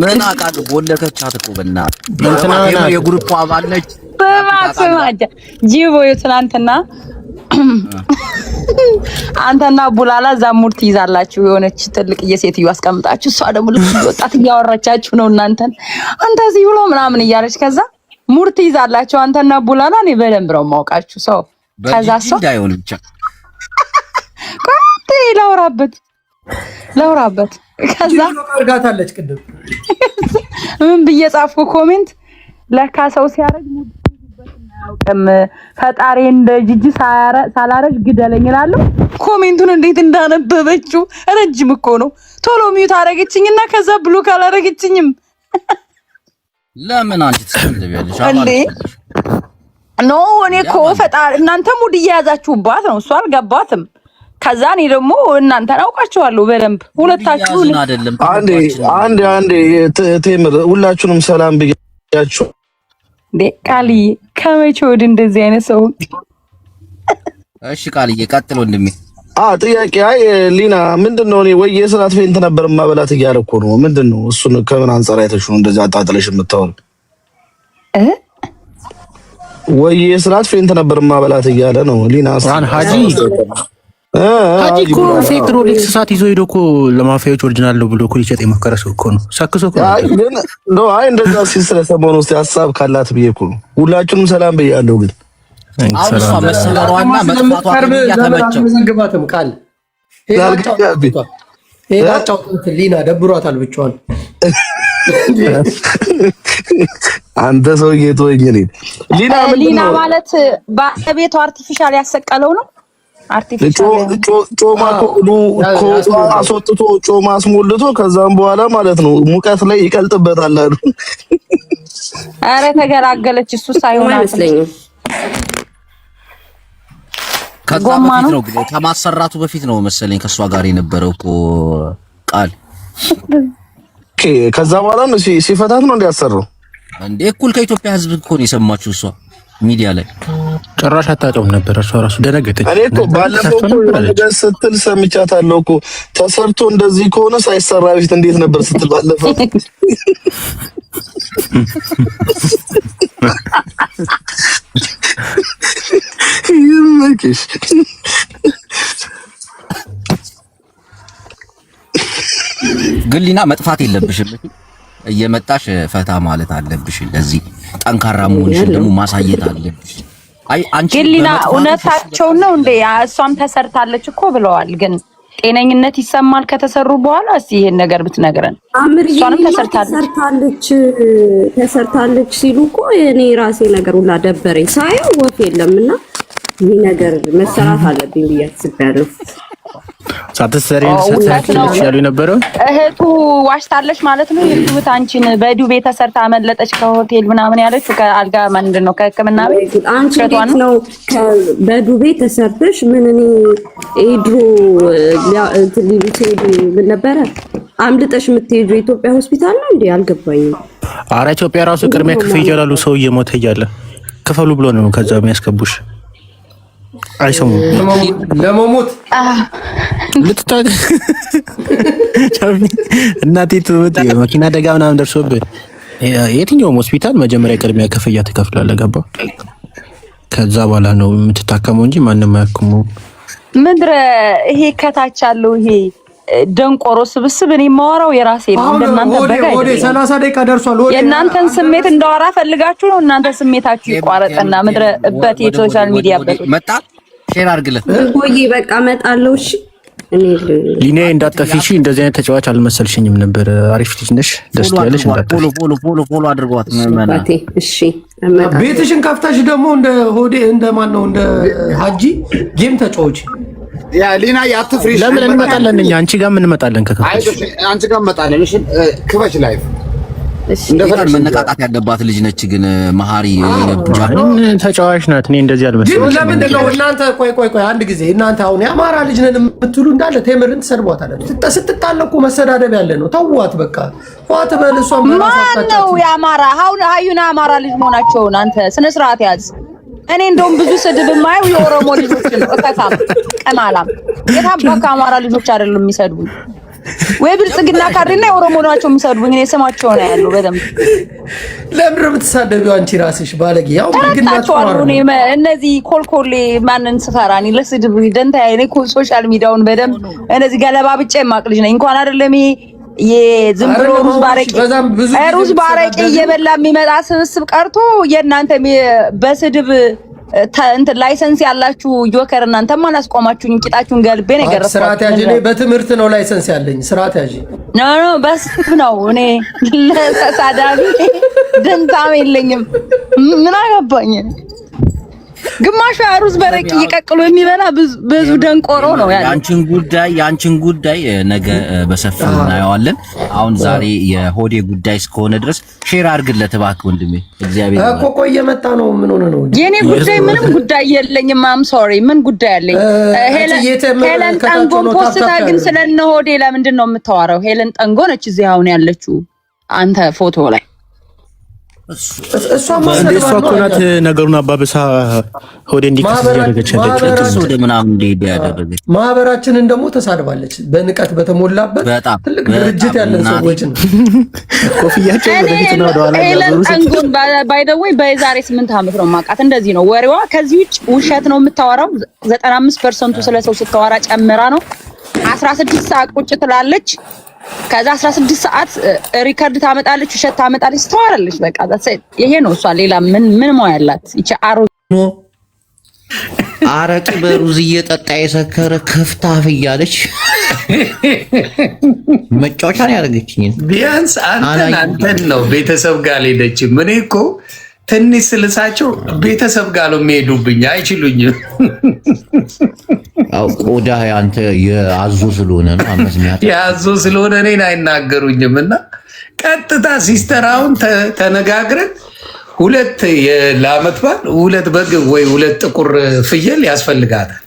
ምን አቃቅ ቦለከቻት እኮ በእናትህ የግሩፕ አባል ነች። በማስማጃ ጅቦ ትናንትና አንተና ቡላላ ዛሙር ትይዛላችሁ፣ የሆነች ትልቅ የሴትዮ አስቀምጣችሁ፣ እሷ ደግሞ ልጅ ወጣት እያወራቻችሁ ነው እናንተን አንተዚህ ብሎ ምናምን እያለች ከዛ ሙር ትይዛላችሁ አንተና ቡላላ። እኔ በደንብ ነው የማውቃችሁ ሰው። ከዛ ሰው እንዳይሆን ብቻ ቆንጆ ላውራበት ከዛ አርጋታለች። ቅድም ምን ብዬ ጻፍኩ ኮሜንት፣ ለካ ሰው ሲያረግ ሙድ ያውቅም ፈጣሪ እንደ ጂጂ ሳላረግ ግደለኝ እላለሁ። ኮሜንቱን እንዴት እንዳነበበችው ረጅም እኮ ነው። ቶሎ ሚዩት አረገችኝና ከዛ ብሎክ አላረገችኝም። ለምን አንቺ ትሰደቢያለሽ? እንዴ ኖ እኔ እኮ ፈጣሪ እናንተ ሙድ እየያዛችሁባት ነው፣ እሷ አልገባትም። ከዛ እኔ ደግሞ እናንተን አውቃችኋለሁ በደንብ ሁለታችሁን። አንዴ ቴምር ሁላችሁንም ሰላም ብያችሁ ቃልዬ ከመቼ ወዲህ እንደዚህ አይነት ሰው? እሺ ቃልዬ ቀጥል ወንድሜ። ጥያቄ ሊና ምንድነው? እኔ ወይ የስራት ፌንት ነበር ማበላት እያለ እኮ ነው። ምንድነው? እሱን ከምን አንፃር አይተሽ ነው እንደዚህ አጣጥለሽ የምታወሪ? ወይ የስራት ፌንት ነበር ማበላት እያለ ነው ሊና። ሀጂ እኮ ፌክ ሮሌክስ ሰዓት ይዞ ሄዶ እኮ ለማፊያዎች ኦሪጂናል ነው ብሎ እኮ ሊሸጥ የሞከረ ሰው እኮ ነው። ሰክሶ እኮ ግን እንደዛ ሲል ስለሰማሁ ውስጥ ሀሳብ ካላት ብዬ እኮ ነው። ሁላችሁንም ሰላም ብያለሁ። ግን አሁን እሷ መሰለሯና መጥፋቷ ያተመቸው ዘግባትም ቃል ሄዳጫው ሊና ደብሯታል ብቻዋን። አንተ ሰውዬ ተወኝ። ሊና ማለት ባለቤቱ አርቲፊሻል ያሰቀለው ነው። ጮማ አስወጥቶ ጮማ አስሞልቶ ከዛም በኋላ ማለት ነው ሙቀት ላይ ይቀልጥበታል አሉ። አረ ተገላገለች። እሱ ሳይሆን አይመስለኝም። ከዛ በፊት ነው ከማሰራቱ በፊት ነው መሰለኝ ከሷ ጋር የነበረው እኮ ቃል። ከዛ በኋላ ነው ሲፈታት ነው እንዲያሰራው እንዴ። እኩል ከኢትዮጵያ ሕዝብ እኮ ነው የሰማችሁ እሷ ሚዲያ ላይ ጭራሽ አታውቅም ነበር። እሷ ራሱ ደነገጠች። እኔ እኮ ባለፈው እኮ ነገር ስትል ሰምቻታለሁ እኮ ተሰርቶ እንደዚህ ከሆነ ሳይሰራ በፊት እንዴት ነበር ስትል ባለፈው። ይመክሽ ግን ሊና መጥፋት የለብሽም። እየመጣሽ ፈታ ማለት አለብሽ። ለዚህ ጠንካራ መሆንሽን ደግሞ ማሳየት አለብሽ። አይ አንቺ ግን ሊና እውነታቸው ነው እንዴ? እሷም ተሰርታለች እኮ ብለዋል። ግን ጤነኝነት ይሰማል ከተሰሩ በኋላ። እስቲ ይሄን ነገር ብትነግረን። እሷንም ተሰርታለች ሲሉ እኮ የኔ ራሴ ነገር ሁላ ደበረኝ ሳየው። ወፍ የለምና ይሄ ነገር መሰራት አለብኝ ብዬ አስቤያለሁ። ሳትሰሪ ያሉ የነበረው እህቱ ዋሽታለች ማለት ነው። የህይወት አንቺን በዱቤ ተሰርታ አመለጠች ከሆቴል ምናምን ያለች ከአልጋ ምንድን ነው ከህክምና ቤት አንቺ ቤት ነው በዱቤ ተሰርተሽ ምን እኔ ድሮ ሊሉት ምን ነበረ አምልጠሽ የምትሄጂው የኢትዮጵያ ሆስፒታል ነው እንዴ? አልገባኝም። ኧረ ኢትዮጵያ ራሱ ቅድሚያ ክፍያ ይችላሉ። ሰው እየሞተ እያለ ክፈሉ ብሎ ነው ከዛ የሚያስገቡሽ። አይሰሙም ለመሞት ልትታገ እናቴ ትውት መኪና አደጋ ምናምን ደርሶብህ የትኛውም ሆስፒታል መጀመሪያ ቅድሚያ ክፍያ ትከፍላለህ። ገባ? ከዛ በኋላ ነው የምትታከመው እንጂ ማንንም አያክሙም። ምድረ ይሄ ከታች ያለው ይሄ ደንቆሮ ስብስብ እኔ የማወራው የራሴ ነው። እንደናንተ በጋ ወደ 30 ደቂቃ ደርሷል። የእናንተን ስሜት እንዳወራ ፈልጋችሁ ነው። እናንተ ስሜታችሁ ይቋረጥና ምድረ እበት የሶሻል ሚዲያ በት መጣ ሼር አድርግለት ቆይ በቃ እመጣለሁ። እሺ ሊኔ እንዳጠፊሽ እንደዚህ አይነት ተጫዋች አልመሰልሽኝም ነበር። አሪፍ ልጅ ነሽ፣ ደስ ያለሽ። ፎሎ አድርጓት። እሺ ቤትሽን ከፍተሽ ደግሞ እንደ ሆዴ እንደ ማን ነው እንደ ሀጂ ጌም ተጫዋች ያ ሊና ያትፍሪሽ። ለምን እንመጣለን? እኛ አንቺ ጋር ምን እንመጣለን? ከከፈች አንቺ ጋር እንመጣለን። እሺ ክፈች ላይፍ እንደፈራን መነቃቃት ያለባት ልጅ ነች። ግን መሀሪ ተጫዋች ናት። እኔ እንደዚህ አልመሰለኝም። ለምንድን ነው እናንተ ቆይ አንድ ጊዜ እናንተ አሁን የአማራ ልጅ ነን የምትሉ እንዳለ ቴምርን ትሰድቧታላችሁ። ስትጣለቁ መሰዳደብ ያለ ነው። ተዋት በቃ ፏት በል። እሷም ማን ነው የአማራ ሀዩና አማራ ልጅ መሆናቸውን አንተ ስነ ስርዓት ያዝ። እኔ እንደውም ብዙ ስድብ የማየው የኦሮሞ ልጆች ነው። እከካም ቀማላም የታባካ አማራ ልጆች አይደሉም የሚሰድቡኝ ወይ ብልጽግና ካድሬና የኦሮሞ ናቸው የሚሰድቡኝ። እኔ ስማቸው ነው ያለው በደንብ። ለምን ነው የምትሳደቢው አንቺ ራስሽ ባለጌ? ያው ተረታቸዋለሁ። እነዚህ ኮልኮሌ ማንን ስፈራኒ ለስድብ ደንታ ያኔ ሶሻል ሚዲያውን በደንብ እነዚህ ገለባ ብቻ የማቅ ልጅ ነኝ። እንኳን አይደለም የዝም ብሎ ሩዝ ባረቄ እየበላ የሚመጣ ስብስብ ቀርቶ የእናንተ በስድብ እንትን ላይሰንስ ያላችሁ ጆከር እናንተ ማን አስቆማችሁኝ? ቂጣችሁን ገልቤ ነው የገረፋችሁ። ስርዓት ያዥ። እኔ በትምህርት ነው ላይሰንስ ያለኝ። ስርዓት ያዥ። ኖ በስድብ ነው። እኔ ለተሳዳቢ ደንታም የለኝም። ምን አገባኝ? ግማሹ ሩዝ በረቂ እየቀቅሎ የሚበላ ብዙ ደንቆሮ ነው ያለው። ያንቺን ጉዳይ ነገ በሰፊው እናየዋለን። አሁን ዛሬ የሆዴ ጉዳይ እስከሆነ ድረስ ሼር አድርግለት እባክህ ወንድሜ። እግዚአብሔር እኮ ቆይ እየመጣ ነው። ምን ሆነ ነው? የኔ ጉዳይ ምንም ጉዳይ የለኝም። አም ሶሪ ምን ጉዳይ አለኝ? ሄለን ጠንጎን ፖስታ ግን ስለነ ሆዴ ለምንድን ነው የምታወራው? ሄለን ጠንጎ ነች እዚህ አሁን ያለችው አንተ ፎቶ ላይ እሷ ማሰለባት ነገሩን አባብሳ ሆዴ እንዲከስ ያደረገች ያለች ወደ ምናምን እንዲሄድ ያደረገች ማህበራችንን ደግሞ ተሳድባለች። በንቀት በተሞላበት ትልቅ ድርጅት ያለን ሰዎች ነው። ኮፍያቸው ወደፊት ነው ወደኋላ ያዙሩ። ጠንጎን ባይ ዘ ዌይ በዛሬ 8 ዓመት ነው ማቃት። እንደዚህ ነው ወሬዋ። ከዚህ ውጭ ውሸት ነው የምታወራው። 95% ስለሰው ስታወራ ጨምራ ነው። 16 ሰዓት ቁጭ ትላለች። ከዛ 16 ሰዓት ሪከርድ ታመጣለች፣ ውሸት ታመጣለች፣ ትዋራለች። በቃ ይሄ ነው እሷ። ሌላ ምን ሞያ ያላት ይቺ አረቂ በሩዝ እየጠጣ የሰከረ ክፍታፍ እያለች መጫወቻ ነው ያደረገችኝ። ቢያንስ አንተን ነው ቤተሰብ ጋር አልሄደችም። እኔ እኮ ትንሽ ስልሳቸው ቤተሰብ ጋር ነው የሚሄዱብኝ፣ አይችሉኝም። አው ቆዳ አንተ የአዞ ስለሆነ ነው አመዝሚያት የአዞ ስለሆነ እኔን አይናገሩኝም። እና ቀጥታ ሲስተር አሁን ተነጋግረን ሁለት ለዓመት በዓል ሁለት በግ ወይ ሁለት ጥቁር ፍየል ያስፈልጋታል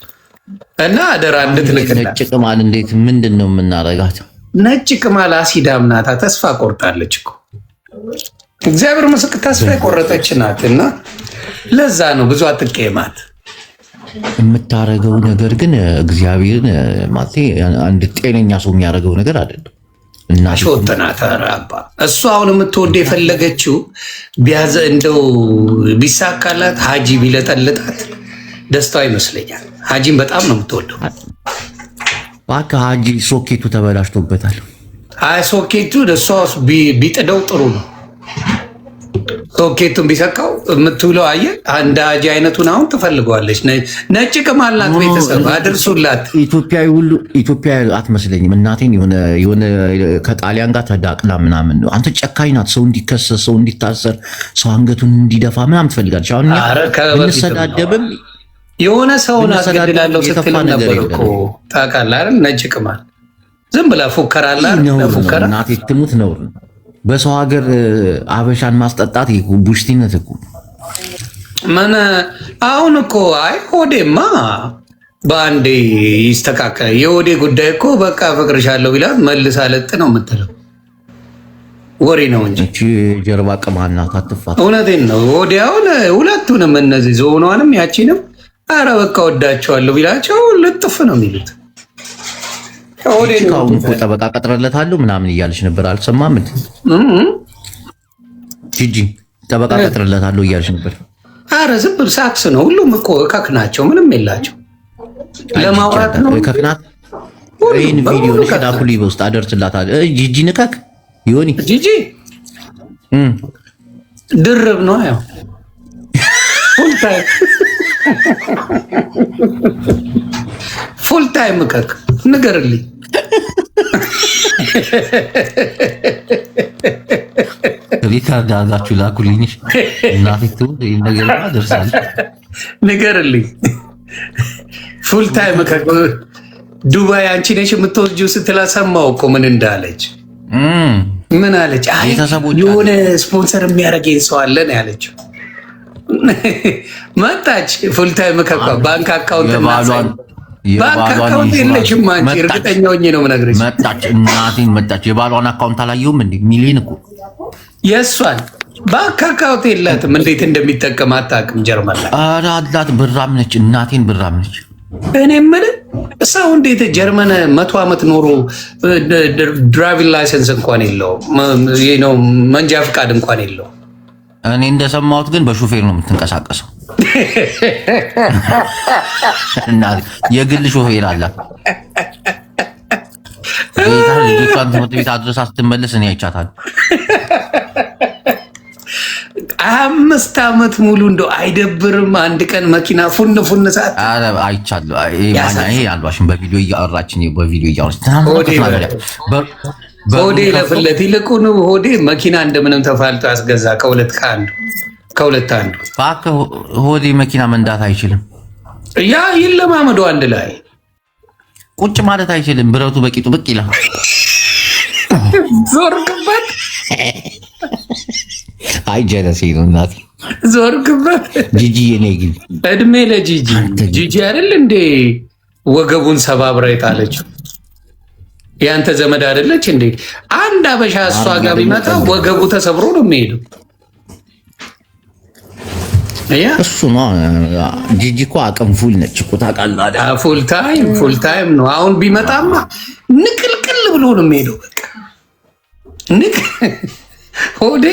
እና አደራ እንድትልክላት። ነጭ ቅማል እንዴት ምንድን ነው የምናረጋት? ነጭ ቅማል አሲዳም ናታ። ተስፋ ቆርጣለች እኮ እግዚአብሔር ምስክር፣ ተስፋ የቆረጠች ናት። እና ለዛ ነው ብዙ አትቀየማት የምታረገው ነገር ግን እግዚአብሔርን ማለት አንድ ጤነኛ ሰው የሚያደርገው ነገር አይደለም። እና ሾጥናት አራባ እሱ አሁን የምትወደ የፈለገችው ቢያዘ እንደው ቢሳካላት ሀጂ ቢለጠልጣት ደስታው ይመስለኛል። ሀጂን በጣም ነው የምትወደው። ባካ ሀጂ ሶኬቱ ተበላሽቶበታል። አይ ሶኬቱ እሷ ቢጥደው ጥሩ ነው። ሶኬቱን ቢሰካው የምትውለው አየህ። አንድ ሀጂ አይነቱን አሁን ትፈልገዋለች። ነጭ ቅማል ናት። ቤተሰብ አድርሱላት። ኢትዮጵያዊ ሁሉ ኢትዮጵያዊ አትመስለኝም። እናቴን የሆነ ከጣሊያን ጋር ተዳቅላ ምናምን ነው። አንተ ጨካኝ ናት። ሰው እንዲከሰስ፣ ሰው እንዲታሰር፣ ሰው አንገቱን እንዲደፋ ምናምን ትፈልጋለች። አሁን እንሰዳደብም የሆነ ሰውን አስገድላለሁ ስትል ነበር እኮ ታውቃለህ አይደል? ነጭ ቅማል ዝም ብላ ፉከራላ ፉከራ እናቴ ትሙት ነው። በሰው ሀገር አበሻን ማስጠጣት ይሄ ቡሽቲነት እኮ ምን አሁን እኮ አይ ሆዴማ በአንዴ ይስተካከል። የሆዴ ጉዳይ እኮ በቃ ፍቅርሻለሁ ቢላት መልሳ ለጥ ነው የምትለው ወሬ ነው እንጂ ጀርባ ቅማና ታጥፋት። እውነቴን ነው። ወዲያውን ሁለቱንም እነዚህ ዞኗንም ያቺንም ኧረ በቃ ወዳቸዋለሁ ቢላቸው ልጥፍ ነው የሚሉት። አሁን እኮ ጠበቃ ቀጥረለታለሁ ምናምን እያለች ነበር። አልሰማም እንዴ ጂጂ? ጠበቃ ቀጥረለታለሁ እያለች ነበር። ኧረ ዝም ብሎ ሳክስ ነው። ሁሉም እኮ እከክ ናቸው፣ ምንም የላቸው። ለማውራት ነው እከክናት። ይህን ቪዲዮ ልሽዳኩል በውስጥ አደርስላታለሁ። ጂጂ ንከክ ይሆኒ ጂጂ ድርብ ነው ያው ፉል ታይም እከክ ንገርልኝ። ሪካርድ አድርጋችሁ ላኩልኝ። እናቴ ነገር ደርሳለች። ንገርልኝ። ፉል ታይም እከክ ዱባይ አንቺ ነሽ የምትወስጂው ስትላ ሰማሁ እኮ ምን እንዳለች። ምን አለች? አይ የሆነ ስፖንሰር የሚያደርገኝ ሰው አለ ነው ያለችው። መጣች ፉል ታይም እከክ ባንክ አካውንት ባንክ አካውንት የለሽም አንቺ። እርግጠኛ ሆኜ ነው የምነግርሽ። መጣች እናቴን መጣች። የባሏን አካውንት አላየሁም እንዴ? ሚሊዮን እኮ የእሷን ባንክ አካውንት የላትም። እንዴት እንደሚጠቀም አታውቅም። ጀርመን ላይ ኧረ አላት። ብራም ነች እናቴን፣ ብራም ነች። እኔ የምልህ ሰው እንዴት ጀርመን 100 ዓመት ኖሮ ድራይቪንግ ላይሰንስ እንኳን የለውም፣ መንጃ ፍቃድ እንኳን የለውም። እኔ እንደሰማሁት ግን በሹፌር ነው የምትንቀሳቀሰው። እና የግል ሾፌር አላት። ልጅቷን ትምህርት ቤት አድረሳ ስትመለስ እኔ አይቻታለሁ። 5 ዓመት ሙሉ እንደው አይደብርም? አንድ ቀን መኪና ፉን ሰዓት አይቻለሁ። ይሄ አልዋሽም። በቪዲዮ እያወራችን ሆዴ ለፍለት ይልቁን ሆዴ መኪና እንደምንም ተፋልቶ ያስገዛ ከሁለት አንዱ እባክህ። ሆዴ መኪና መንዳት አይችልም። ያ ይለማመዱ አንድ ላይ ቁጭ ማለት አይችልም። ብረቱ በቂጡ ብቅ ይላል። ዞርክበት። አይ ጀለሴ ነው እናቴ። ዞርክበት። ጂጂ የኔ ግን እድሜ ለጂጂ። ጂጂ አይደል እንዴ ወገቡን ሰባብራ የጣለችው? ያንተ ዘመድ አይደለች እንዴ? አንድ አበሻ እሷ ጋር ቢመጣ ወገቡ ተሰብሮ ነው የሚሄደው። እሱ ነው። ጂጂ እኮ አቅም ፉል ነች እኮ ታውቃለህ። ፉል ታይም ነው። አሁን ቢመጣማ ንቅልቅል ብሎ ነው የሚሄደው። በቃ ሆዴ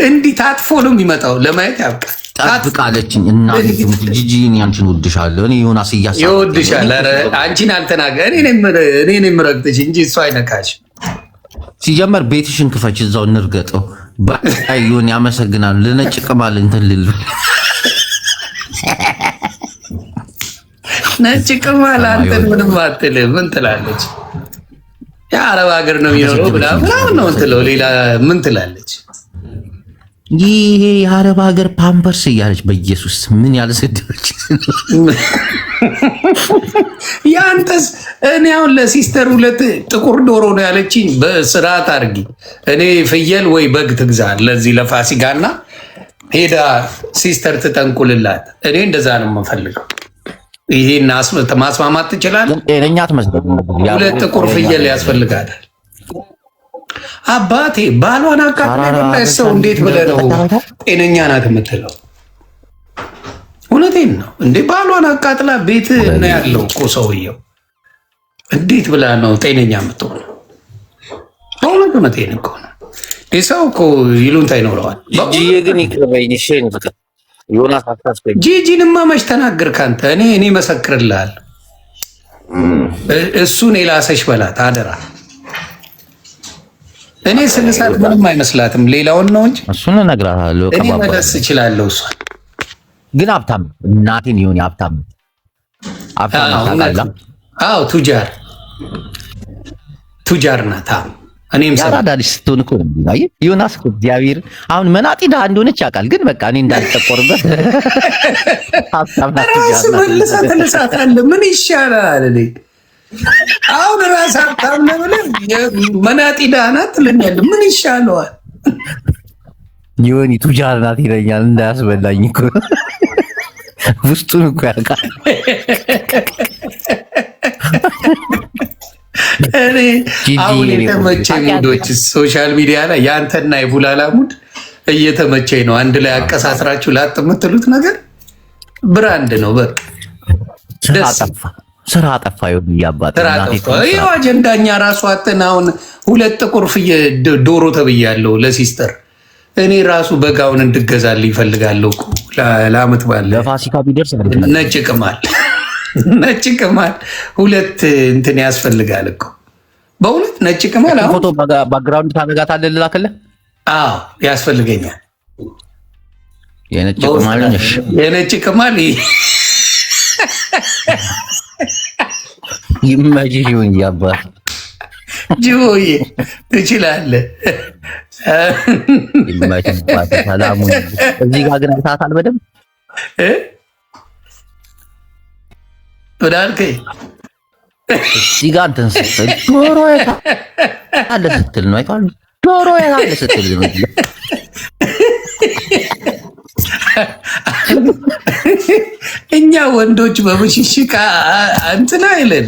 እንዲህ ታጥፎ ነው የሚመጣው። ለማየት ያብቃ። ጠብቃለችኝ እናቴ ጂጂ፣ እኔ አንቺን እወድሻለሁ። እኔ ዮናስ ይወድሻል። ኧረ አንቺን አልተናገር። እኔ ነኝ የምረግጥሽ እንጂ እሱ አይነካሽ። ሲጀመር ቤትሽን ክፈች፣ እዛው እንርገጠው። ባይሆን ያመሰግናሉ። ለነጭ ቅማል እንትን ልል ነጭ ቅማል አንተን ምንም አትልም። ምን ትላለች? የአረብ ሀገር ነው የሚኖረው ብላ ምናምን ነው እንትለው። ሌላ ምን ትላለች? ይሄ የአረብ ሀገር ፓምፐርስ እያለች በኢየሱስ ምን ያልሰደበች ያንተስ? እኔ አሁን ለሲስተር 2 ጥቁር ዶሮ ነው ያለችኝ። በስርዓት አድርጊ። እኔ ፍየል ወይ በግ ትግዛ ለዚህ ለፋሲካና ሄዳ ሲስተር ትጠንቁልላት። እኔ እንደዛ ነው የምፈልገው። ይሄን ማስማማት ትችላለህ? ጤነኛ አትመስልም። 2 ጥቁር ፍየል ያስፈልጋታል። አባቴ ባሏን አቃጥላ ሰው እንዴት ብለህ ነው ጤነኛ ናት የምትለው? እውነቴን ነው እንዴ? ባሏን አቃጥላ ቤት ነው ያለው እኮ ሰውየው። እንዴት ብላ ነው ጤነኛ የምትሆነው? በእውነት እውነቴን እኮ ነው። ሰው እኮ ይሉንታ ይኖረዋል። ጂጂንማ መች ተናገርክ አንተ? እኔ መሰክርልሃለሁ። እሱን የላሰሽ በላት አደራ። እኔ ስንሳት ምንም አይመስላትም። ሌላውን ነው እንጂ እሱን እነግርሃለሁ። እኔ መለስ እችላለሁ። እሷን ግን ሀብታም እናቴን ይሁን ሀብታም አዎ ቱጃር ናት። እኔም ያራዳልሽ ስትሆን እኮ አይ ዮናስ እኮ እግዚአብሔር አሁን መናጢ ድሃ እንደሆነች ያውቃል። ግን በቃ እኔ እንዳልጠቆርበት ራስ መልሰህ ትልሳታለህ። ምን ይሻላል? እኔ አሁን ራስ ሀብታም ነህ ብለህ መናጢ ድሃ ናት ትለኛለህ። ምን ይሻለዋል? ዮኒ ቱጃር ናት ይለኛል። እንዳያስበላኝ እኮ ውስጡን እኮ ያውቃል። እኔ አሁን የተመቸኝ ሙዶች ሶሻል ሚዲያ ላይ የአንተና የቡላላ ሙድ እየተመቸኝ ነው። አንድ ላይ አቀሳስራችሁ ላጥ የምትሉት ነገር ብራንድ ነው። በቃ ስራ አጠፋ ይሁን ያባታ ይኸው አጀንዳኛ ራሱ አጥና አሁን 2 ጥቁር ዶሮ ተብያለሁ ለሲስተር። እኔ ራሱ በጋውን እንድገዛልኝ ይፈልጋለሁ እኮ ለአመት ባለ ለፋሲካ ቢደርስ ነጭ ቅማል 2 እንትን ያስፈልጋል እኮ በእውነት ነጭ ቅማል። አሁን ፎቶ ባክግራውንድ ታደርጋታለህ ልላክልህ? አዎ ያስፈልገኛል። የነጭ ቅማል ነሽ? የነጭ ቅማል ይመጅህ ይሁን ያባል ጅቦዬ ትችላለህ። ይመችህ ሰላሙ። እዚህ ጋር ግን አይታታል በደምብ ወዳልከኝ እዚህ ጋር እንትን ስትል ዶሮ አለ ስትል ነው አይቷል። ዶሮ አለ ስትል ነው። እኛ ወንዶች በምሽሽቃ እንትን አይለን